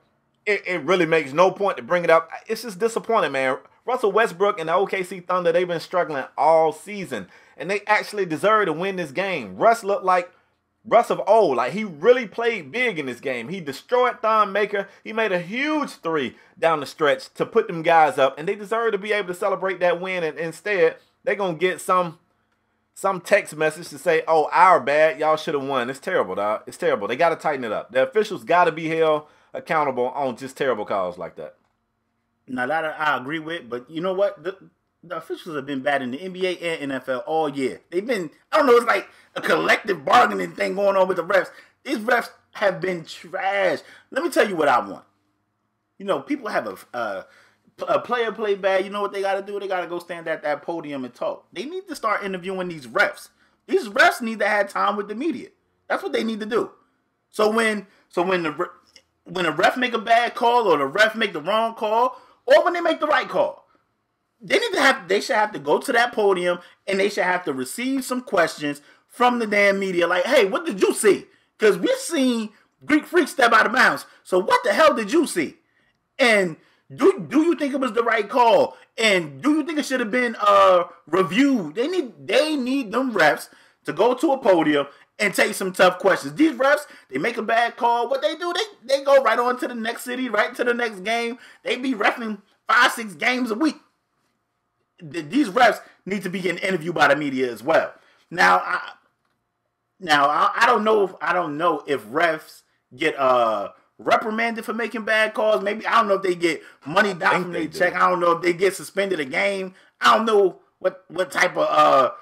it really makes no point to bring it up. It's just disappointing, man. Russell Westbrook and the OKC Thunder, they've been struggling all season. And they actually deserve to win this game. Russ looked like Russ of old. Like, he really played big in this game. He destroyed Thon Maker. He made a huge 3 down the stretch to put them guys up. And they deserve to be able to celebrate that win. And instead, they're going to get some text message to say, oh, our bad. Y'all should have won. It's terrible, dog. It's terrible. They got to tighten it up. The officials got to be held accountable on just terrible calls like that. Now, that I agree with. But you know what? The officials have been bad in the NBA and NFL all year. They've been, I don't know, it's like a collective bargaining thing going on with the refs. These refs have been trash. Let me tell you what I want. You know, people have a player play bad. You know what they got to do? They got to go stand at that podium and talk. They need to start interviewing these refs. These refs need to have time with the media. That's what they need to do. So when a ref make a bad call or the ref make the wrong call or when they make the right call, they should have to go to that podium and they should have to receive some questions from the damn media. Like, hey, what did you see? Because we've seen Greek Freak step out of bounds. So what the hell did you see? And do you think it was the right call? And do you think it should have been reviewed? They need them refs to go to a podium and take some tough questions. These refs, they make a bad call. What they do, they go right on to the next city, right to the next game. They be reffing 5-6 games a week. These refs need to be getting interviewed by the media as well. Now I don't know if refs get reprimanded for making bad calls. Maybe I don't know if they get money down from their check. I don't know if they get suspended a game. I don't know what type of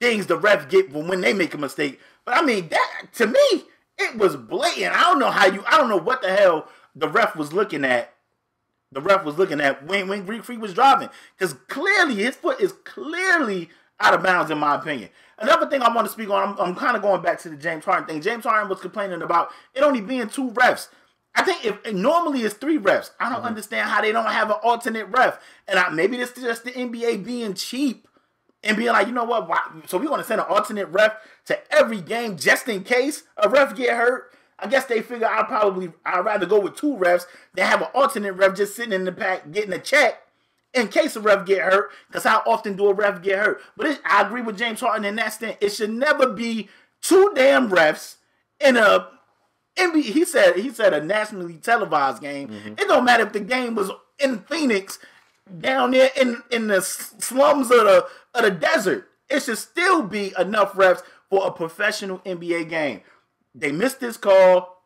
things the refs get when they make a mistake. But I mean, that to me, it was blatant. I don't know what the hell the ref was looking at. The ref was looking at when Greek Freak was driving. Because clearly, his foot is clearly out of bounds, in my opinion. Another thing I want to speak on, I'm kind of going back to the James Harden thing. James Harden was complaining about it only being 2 refs. I think if normally it's 3 refs. I don't understand how they don't have an alternate ref. And maybe this is just the NBA being cheap and being like, you know what? So we're going to send an alternate ref to every game just in case a ref get hurt. I guess they figure I'd rather go with 2 refs than have an alternate ref just sitting in the pack getting a check in case a ref get hurt. Because how often do a ref get hurt? But I agree with James Harden in that stance. It should never be 2 damn refs in a NBA. He said a nationally televised game. It don't matter if the game was in Phoenix, down there in the slums of the desert. It should still be enough refs for a professional NBA game. They missed this call.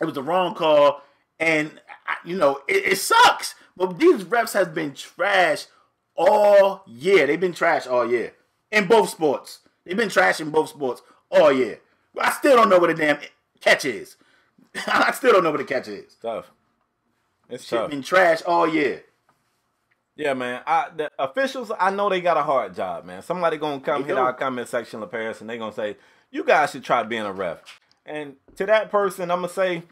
It was the wrong call. And it sucks. But these refs has been trash all year. They've been trash all year in both sports. They've been trash in both sports all year. I still don't know what the damn catch is. I still don't know what the catch is. Tough. It's Shit tough. been trash all year. Yeah, man. The officials, I know they got a hard job, man. Somebody gonna come hit our comment section of Paris and they gonna say, you guys should try being a ref. And to that person, I'm gonna say,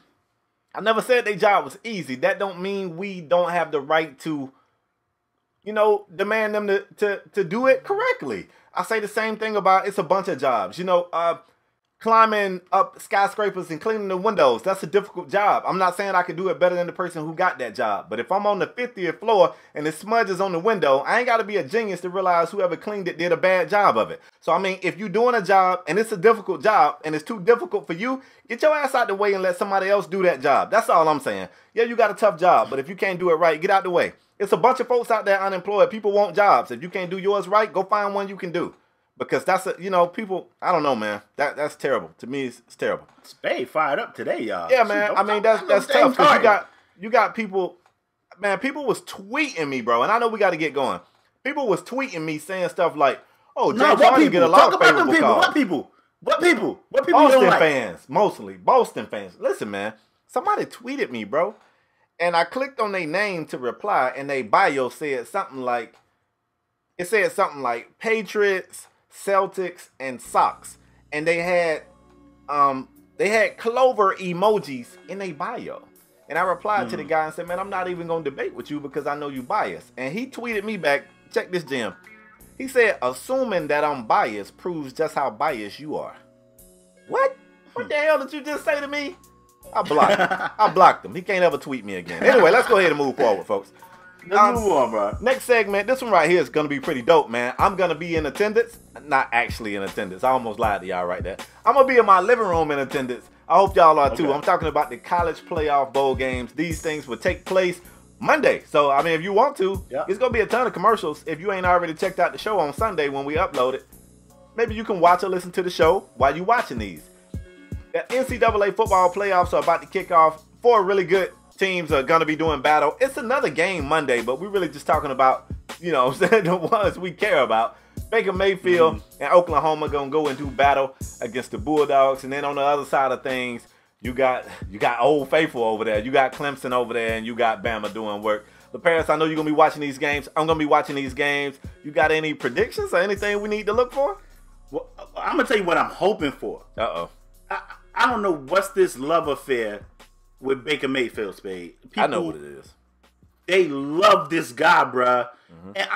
I never said their job was easy. That don't mean we don't have the right to, demand them to do it correctly. I say the same thing about it's a bunch of jobs. Climbing up skyscrapers and cleaning the windows, that's a difficult job. I'm not saying I can do it better than the person who got that job. But if I'm on the 50th floor and the smudge is on the window, I ain't got to be a genius to realize whoever cleaned it did a bad job of it. So, I mean, if you're doing a job and it's a difficult job and it's too difficult for you, get your ass out the way and let somebody else do that job. That's all I'm saying. Yeah, you got a tough job, but if you can't do it right, get out the way. It's a bunch of folks out there unemployed. People want jobs. If you can't do yours right, go find one you can do. Because that's people. I don't know, man. That's terrible. To me, it's terrible. Spade fired up today, y'all. Yeah, man. I mean, that's tough. Because you got people. Man, people was tweeting me, bro, and I know we got to get going. People was tweeting me saying stuff like, "Oh, Jay Harden get a lot of favorable calls." What people? Boston you don't like? fans, mostly Boston fans. Listen, man. Somebody tweeted me, bro, and I clicked on their name to reply, and their bio said something like, Patriots, Celtics, and Sox, and they had clover emojis in their bio. And I replied to the guy and said, man, I'm not even gonna debate with you because I know you biased. And he tweeted me back, check this, Jim. He said, assuming that I'm biased proves just how biased you are. What the hell did you just say to me? I blocked him. He can't ever tweet me again. Anyway, let's go ahead and move forward, folks. Let's move on, bro. Next segment, this one right here is going to be pretty dope, man. I'm going to be in attendance. Not actually in attendance. I almost lied to y'all right there. I'm going to be in my living room in attendance. I hope y'all are too. Okay. I'm talking about the college playoff bowl games. These things will take place Monday. So, I mean, if you want to, It's going to be a ton of commercials. If you ain't already checked out the show on Sunday when we upload it, maybe you can watch or listen to the show while you're watching these. The NCAA football playoffs are about to kick off. 4 really good teams are going to be doing battle. It's another game Monday, but we're really just talking about, the ones we care about. Baker Mayfield and Oklahoma going to go and do battle against the Bulldogs. And then on the other side of things, you got Old Faithful over there. You got Clemson over there, and you got Bama doing work. The Paris, I know you're going to be watching these games. I'm going to be watching these games. You got any predictions or anything we need to look for? Well, I'm going to tell you what I'm hoping for. Uh-oh. I don't know what's this love affair with Baker Mayfield, Spade. I know what it is. They love this guy, bruh. And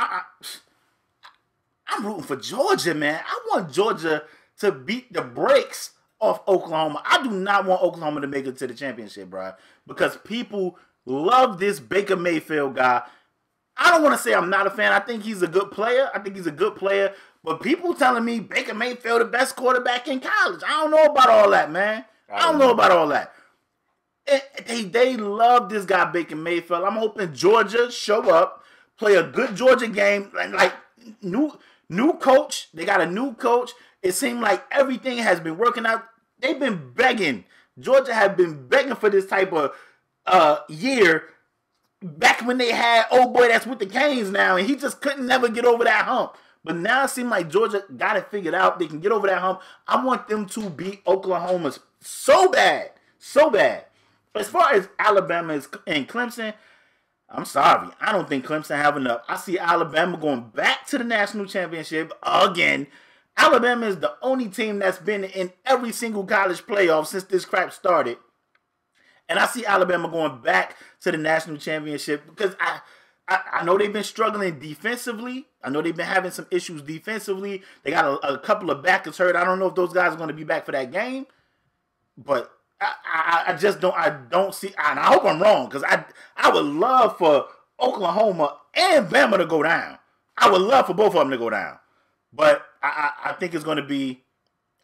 I'm rooting for Georgia, man. I want Georgia to beat the brakes off Oklahoma. I do not want Oklahoma to make it to the championship, bruh. Because people love this Baker Mayfield guy. I don't want to say I'm not a fan. I think he's a good player. But people telling me Baker Mayfield the best quarterback in college. I don't know about all that, man. I don't know about all that. They love this guy, Baker Mayfield. I'm hoping Georgia show up, play a good Georgia game. Like new coach. They got a new coach. It seemed like everything has been working out. They've been begging. Georgia have been begging for this type of year. Back when they had old boy that's with the Canes now, and he just couldn't never get over that hump. But now it seems like Georgia got it figured out. They can get over that hump. I want them to beat Oklahoma so bad. So bad. As far as Alabama and Clemson, I'm sorry. I don't think Clemson have enough. I see Alabama going back to the national championship again. Alabama is the only team that's been in every single college playoff since this crap started. And I see Alabama going back to the national championship because I know they've been struggling defensively. I know they've been having some issues defensively. They got a couple of backers hurt. I don't know if those guys are going to be back for that game. But I just don't see, and I hope I'm wrong, because I would love for Oklahoma and Bama to go down. I would love for both of them to go down. But I think it's going to be,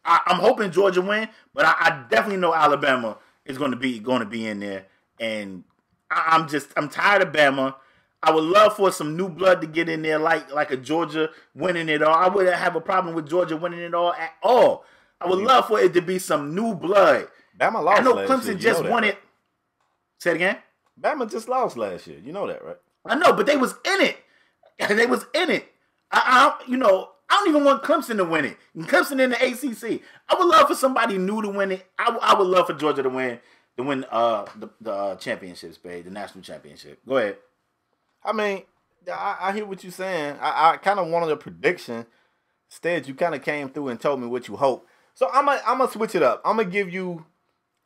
I'm hoping Georgia win, but I definitely know Alabama is going to be in there. And I'm tired of Bama. I would love for some new blood to get in there, like a Georgia winning it all. I wouldn't have a problem with Georgia winning it all at all. I would love for it to be some new blood. Bama lost. I know Clemson just won it. Say it again. Bama just lost last year. You know that, right? I know, but they was in it. They was in it. I don't even want Clemson to win it. Clemson in the ACC. I would love for somebody new to win it. I would love for Georgia to win the championship, Spade, the national championship. Go ahead. I mean, I hear what you're saying. I kind of wanted a prediction. Instead, you kind of came through and told me what you hope. So I'm gonna switch it up. I'm gonna give you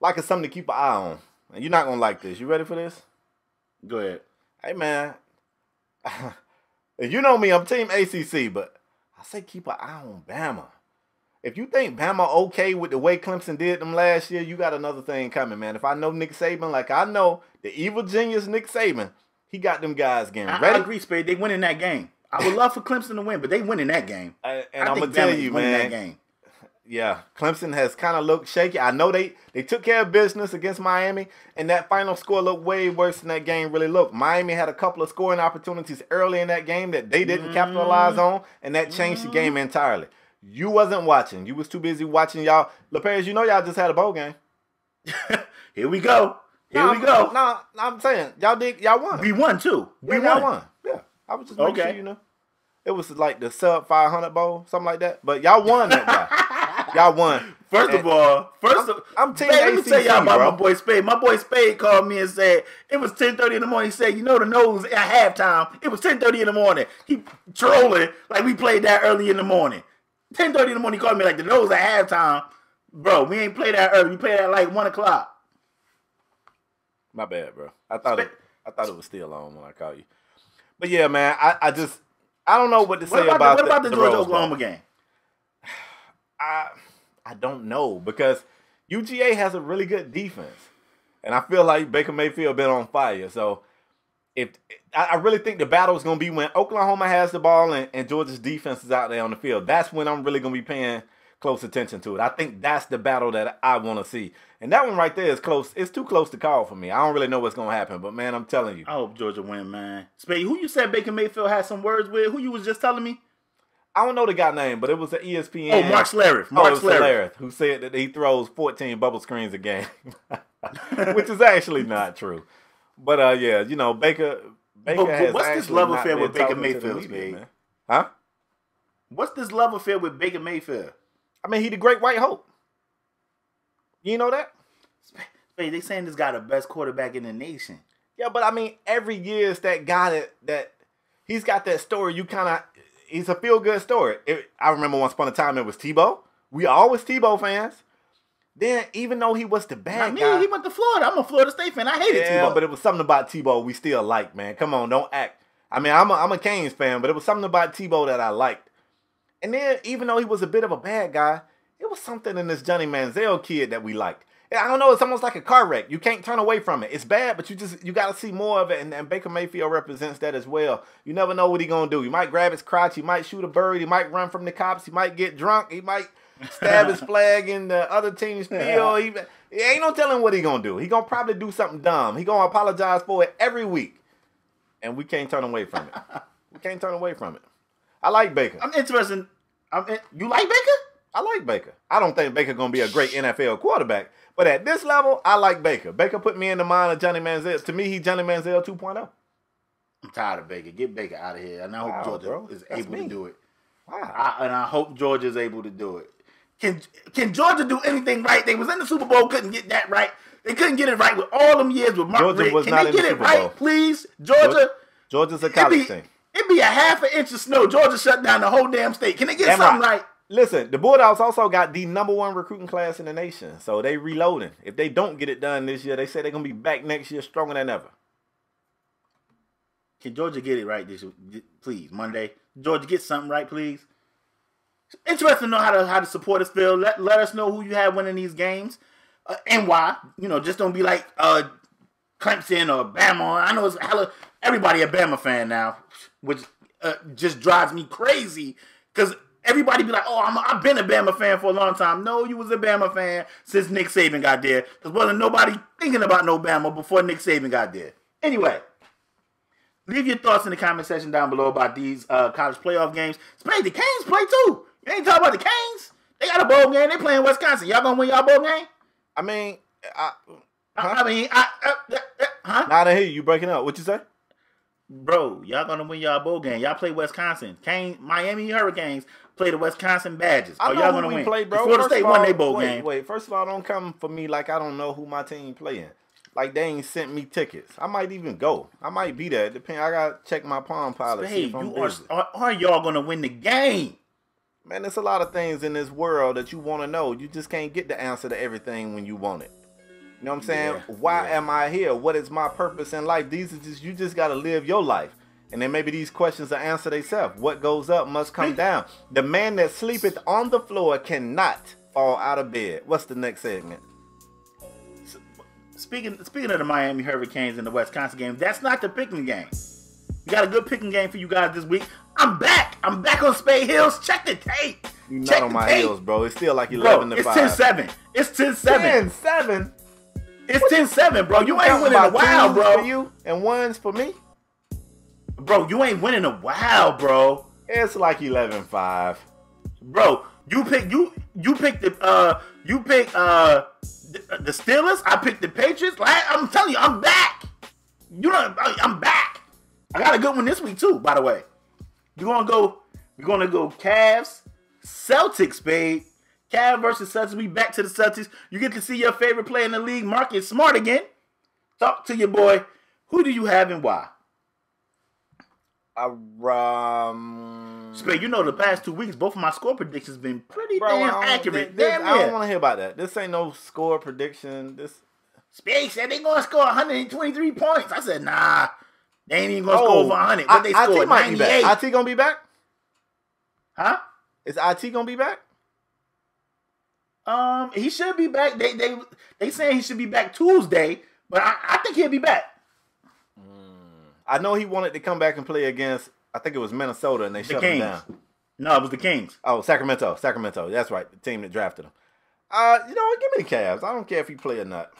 like something to keep an eye on. And you're not gonna like this. You ready for this? Go ahead. Hey man, you know me. I'm Team ACC, but I say keep an eye on Bama. If you think Bama okay with the way Clemson did them last year, you got another thing coming, man. If I know Nick Saban, like I know the evil genius Nick Saban, he got them guys getting ready. I agree, Spade. They win in that game. I would love for Clemson to win, but they win in that game. And I'm gonna tell you, man. That game. Yeah, Clemson has kind of looked shaky. I know they took care of business against Miami, and that final score looked way worse than that game really looked. Miami had a couple of scoring opportunities early in that game that they didn't capitalize on, and that changed the game entirely. You wasn't watching. You was too busy watching y'all. LePage, you know y'all just had a bowl game. Here we go. Here we go. No, I'm saying, y'all won. We won, too. Y'all won. Yeah, I was just making sure you know. It was like the sub 500 bowl, something like that. But y'all won that guy. Y'all won. First of all, I'm Team ACC, let me tell y'all about my boy Spade. My boy Spade called me and said it was 10:30 in the morning. He said, you know the nose at halftime. It was 10:30 in the morning. He trolling like we played that early in the morning. 10:30 in the morning, he called me like the nose at halftime. Bro, we ain't played that early. We played at like 1 o'clock. My bad, bro. I thought it was still on when I called you. But yeah, man, I don't know what to say about what about the Georgia-Oklahoma game? I don't know because UGA has a really good defense, and I feel like Baker Mayfield been on fire. So I really think the battle is going to be when Oklahoma has the ball and Georgia's defense is out there on the field. That's when I'm really going to be paying close attention to it. I think that's the battle that I want to see. And that one right there is close. It's too close to call for me. I don't really know what's going to happen. But, man, I'm telling you. I hope Georgia win, man. Spade, who you said Baker Mayfield had some words with? Who you was just telling me? I don't know the guy name, but it was an ESPN. Oh, Mark Schlereth. Mark Schlereth, who said that he throws 14 bubble screens a game, which is actually not true. But, yeah, you know, Baker has what's this love affair with Baker Mayfield, man? Huh? What's this love affair with Baker Mayfield? I mean, he the great white hope. You know that? They saying this guy the best quarterback in the nation. Yeah, but I mean, every year it's that guy that he's got that story. He's a feel-good story. I remember once upon a time it was Tebow. We always Tebow fans. Then, even though he was the bad guy. He went to Florida. I'm a Florida State fan. I hated Tebow. Yeah, but it was something about Tebow we still like, man. Come on, don't act. I mean, I'm a Canes fan, but it was something about Tebow that I liked. And then, even though he was a bit of a bad guy, it was something in this Johnny Manziel kid that we liked. I don't know, it's almost like a car wreck. You can't turn away from it. It's bad, but you got to see more of it, and Baker Mayfield represents that as well. You never know what he's going to do. He might grab his crotch. He might shoot a bird. He might run from the cops. He might get drunk. He might stab his flag in the other team's field. He ain't no telling what he's going to do. He's going to probably do something dumb. He's going to apologize for it every week, and we can't turn away from it. We can't turn away from it. I like Baker. I'm interested. You like Baker? I like Baker. I don't think Baker's going to be a great NFL quarterback. But at this level, I like Baker. Baker put me in the mind of Johnny Manziel. To me, he's Johnny Manziel 2.0. I'm tired of Baker. Get Baker out of here. And I hope Georgia is able to do it. Wow. I hope Georgia is able to do it. Can Georgia do anything right? They was in the Super Bowl, couldn't get that right. They couldn't get it right with all them years with Mark Richt. Can they get it right, please? Georgia's a college team. It'd be a half an inch of snow. Georgia shut down the whole damn state. Can they get something right? Listen, the Bulldogs also got the #1 recruiting class in the nation. So they reloading. If they don't get it done this year, they say they're going to be back next year stronger than ever. Can Georgia get it right this please, Monday? Georgia, get something right, please. Interesting to know how the supporters feel. Let us know who you have winning these games and why. You know, just don't be like Clemson or Bama. I know it's everybody a Bama fan now, which just drives me crazy because everybody be like, oh, I've been a Bama fan for a long time. No, you was a Bama fan since Nick Saban got there. Because wasn't nobody thinking about no Bama before Nick Saban got there. Anyway, leave your thoughts in the comment section down below about these college playoff games. Spade, the Canes play too. You ain't talking about the Canes? They got a bowl game. They playing Wisconsin. Y'all gonna win y'all bowl game? I mean, Huh? Now I hear you breaking up. What you say? Bro, y'all gonna win y'all bowl game. Y'all play Wisconsin. Miami Hurricanes play the Wisconsin Badgers. I know y'all who gonna we win. play, bro. Florida State won their bowl game. Wait, first of all, don't come for me like I don't know who my team playing. Like they ain't sent me tickets. I might even go. I might be there. Depend. I gotta check my Palm Pilot. Hey, are y'all gonna win the game? Man, there's a lot of things in this world that you want to know. You just can't get the answer to everything when you want it. You know what I'm saying? Yeah, Why am I here? What is my purpose in life? These are just, you just gotta live your life. And then maybe these questions will answer themselves. What goes up must come down. The man that sleepeth on the floor cannot fall out of bed. What's the next segment? Speaking of the Miami Hurricanes and the Wisconsin game, that's not the picking game. We got a good picking game for you guys this week. I'm back on Spade Hills. Check the tape. You're Check not on my tape. heels, bro. It's still like 11-5. It's 10-7. It's 10-7. 10-7? It's 10-7, bro. You ain't winning a while, bro. For you and ones for me? Bro, you ain't winning a while, bro. It's like 11-5. Bro, you pick the Steelers. I picked the Patriots. Like, I'm telling you, I'm back. I'm back. I got a good one this week too, by the way. We're gonna go Cavs, Celtics, Spade. Cavs versus Celtics. We back to the Celtics. You get to see your favorite player in the league, Marcus Smart, again. Talk to your boy. Who do you have and why? Spade, you know the past 2 weeks, both of my score predictions been pretty damn accurate. I don't want to hear about that. This ain't no score prediction. Spade said they gonna score 123 points. I said, nah, they ain't even gonna score over 100. But they scored 98. IT gonna be back? Huh? Is IT gonna be back? He should be back. They saying he should be back Tuesday, but I think he'll be back. I know he wanted to come back and play against, I think it was Minnesota, and they shut him down. No, it was the Kings. Oh, Sacramento. That's right. The team that drafted him. Give me the Cavs. I don't care if he play or not.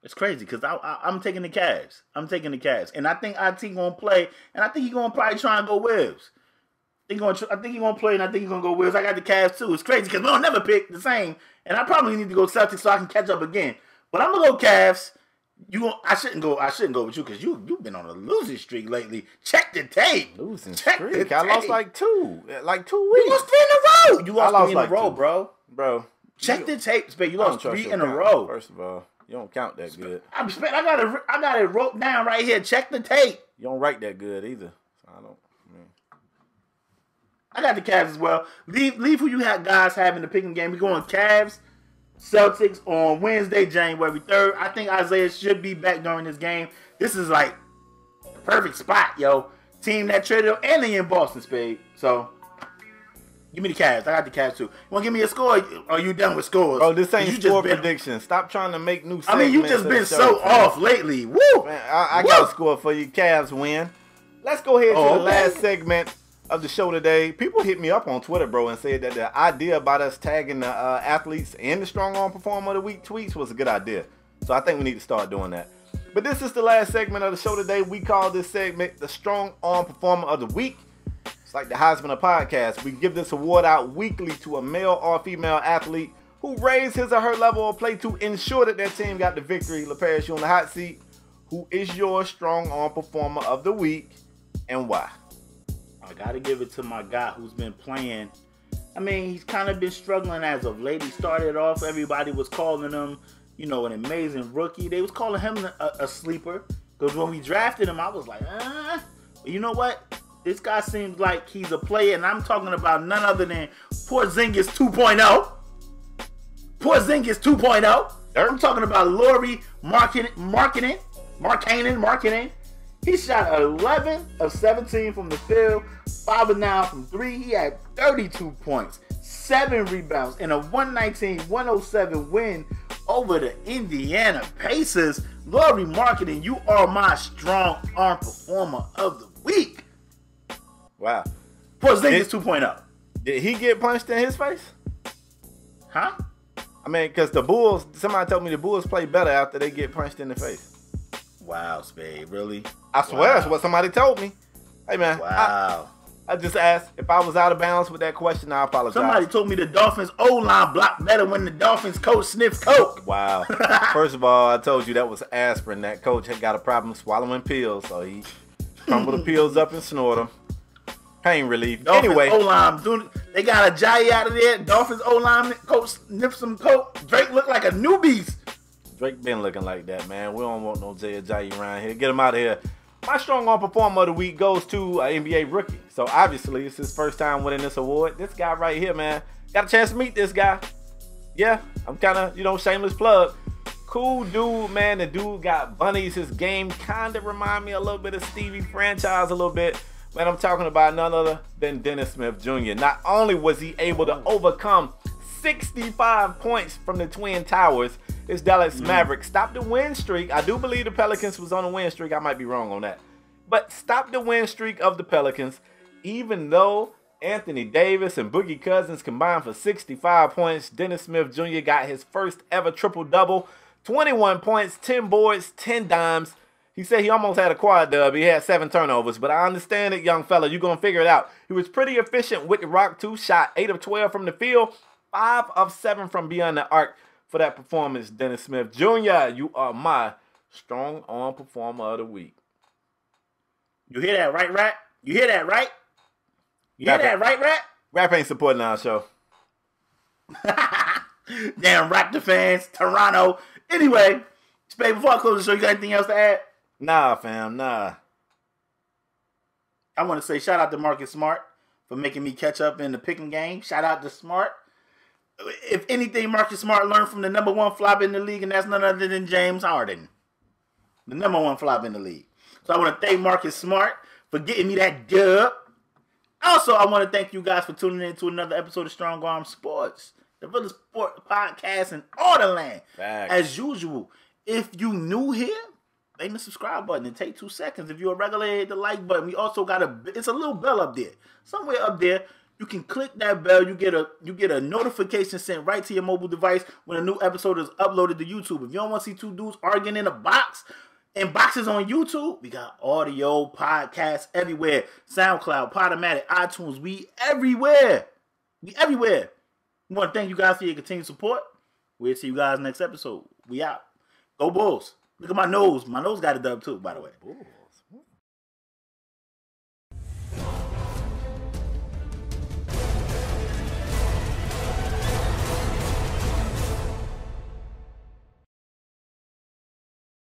It's crazy because I'm taking the Cavs. And I think IT gonna play, and I think he's gonna probably try and go Wolves. I think he's gonna play, and I think he's gonna go Wolves. I got the Cavs too. It's crazy because we don't never pick the same, and I probably need to go Celtics so I can catch up again. But I'm gonna go Cavs. I shouldn't go with you because you've been on a losing streak lately. Check the tape. Losing streak. I lost like 2 weeks. You lost 3 in a row. You lost 3 in a row, 2. bro. Check the tape, Spade. You lost 3 in a row. First of all, you don't count that good. I got it wrote down right here. Check the tape. You don't write that good either. I got the Cavs as well. Leave who you guys have in the picking game. We're going Cavs, Celtics on Wednesday, January 3rd. I think Isaiah should be back during this game. This is like the perfect spot, yo. Team that traded and they in Boston, Spade. So give me the Cavs. I got the Cavs too. You want to give me a score? Or are you done with scores? Bro, this ain't score prediction. Stop trying to make new segments. You just been so off lately. Woo! Man, I got a score for you. Cavs win. Let's go ahead to the last segment of the show today. People hit me up on Twitter, bro, and said that the idea about us tagging the athletes and the Strong Arm Performer of the Week tweets was a good idea. So I think we need to start doing that. But this is the last segment of the show today. We call this segment the Strong Arm Performer of the Week. It's like the Heisman of podcast. We give this award out weekly to a male or female athlete who raised his or her level of play to ensure that their team got the victory. LaParis, you on the hot seat. Who is your Strong Arm Performer of the Week and why? I gotta give it to my guy who's been playing. He's kind of been struggling as of late. He started off, everybody was calling him, an amazing rookie. They was calling him a sleeper. Because when we drafted him, I was like, But you know what? This guy seems like he's a player, and I'm talking about none other than Porzingis 2.0. Porzingis 2.0. I'm talking about Lauri Markkanen. He shot 11 of 17 from the field, 5 of 9 from 3. He had 32 points, 7 rebounds, and a 119-107 win over the Indiana Pacers. Lauri Markkanen, you are my Strong Arm Performer of the Week. Wow. Porzingis 2.0. Did he get punched in his face? Huh? Because the Bulls, somebody told me the Bulls play better after they get punched in the face. Wow, Spade, really? I swear that's what somebody told me. Hey, man. Wow. I just asked. If I was out of bounds with that question, I apologize. Somebody told me the Dolphins O-line blocked better when the Dolphins coach sniffed coke. Wow. First of all, I told you that was aspirin. That coach had got a problem swallowing pills, so he crumbled the pills up and snorted them. Pain relief. Dolphins anyway. O-line, they got a Jai out of there. Dolphins O-line coach sniffed some coke. Drake looked like a new beast. Drake been looking like that, man. We don't want no Jai around here. Get him out of here. My strong arm performer of the week goes to an NBA rookie. So obviously it's his first time winning this award. This guy right here, man. Got a chance to meet this guy. Yeah, I'm kind of, shameless plug. Cool dude, man. The dude got bunnies. His game kind of remind me a little bit of Stevie Franchise a little bit. Man, I'm talking about none other than Dennis Smith Jr. Not only was he able to overcome 65 points from the Twin Towers, his Dallas Mavericks stopped the win streak. I do believe the Pelicans was on a win streak. I might be wrong on that. But stopped the win streak of the Pelicans, even though Anthony Davis and Boogie Cousins combined for 65 points. Dennis Smith Jr. got his first ever triple-double, 21 points, 10 boards, 10 dimes. He said he almost had a quad dub. He had 7 turnovers, but I understand it, young fella. You're going to figure it out. He was pretty efficient with the rock, too. Shot 8 of 12 from the field, 5 of 7 from beyond the arc. For that performance, Dennis Smith Jr., you are my strong arm performer of the week. You hear that, right, Rat? You hear that, right? You hear that, right, Rat? Rap ain't supporting our show. Damn Raptor fans, Toronto. Anyway, Spade, before I close the show, you got anything else to add? Nah, fam, nah. I want to say shout out to Marcus Smart for making me catch up in the picking game. Shout out to Smart. If anything, Marcus Smart learned from the number one flop in the league, and that's none other than James Harden. The number one flop in the league. So I want to thank Marcus Smart for getting me that dub. Also, I want to thank you guys for tuning in to another episode of Strong Arm Sports, the realest sport podcast in all the land. Facts. As usual, if you new here, hit the subscribe button. It take 2 seconds. If you're a regular, hit the like button. We also got it's a little bell up there. Somewhere up there, you can click that bell. You get a notification sent right to your mobile device when a new episode is uploaded to YouTube. If you don't want to see 2 dudes arguing in boxes on YouTube, we got audio, podcasts everywhere. SoundCloud, ऊPodOmatic, iTunes. We everywhere. We everywhere. We want to thank you guys for your continued support. We'll see you guys next episode. We out. Go Bulls. Look at my nose. My nose got a dub too, by the way. Ooh.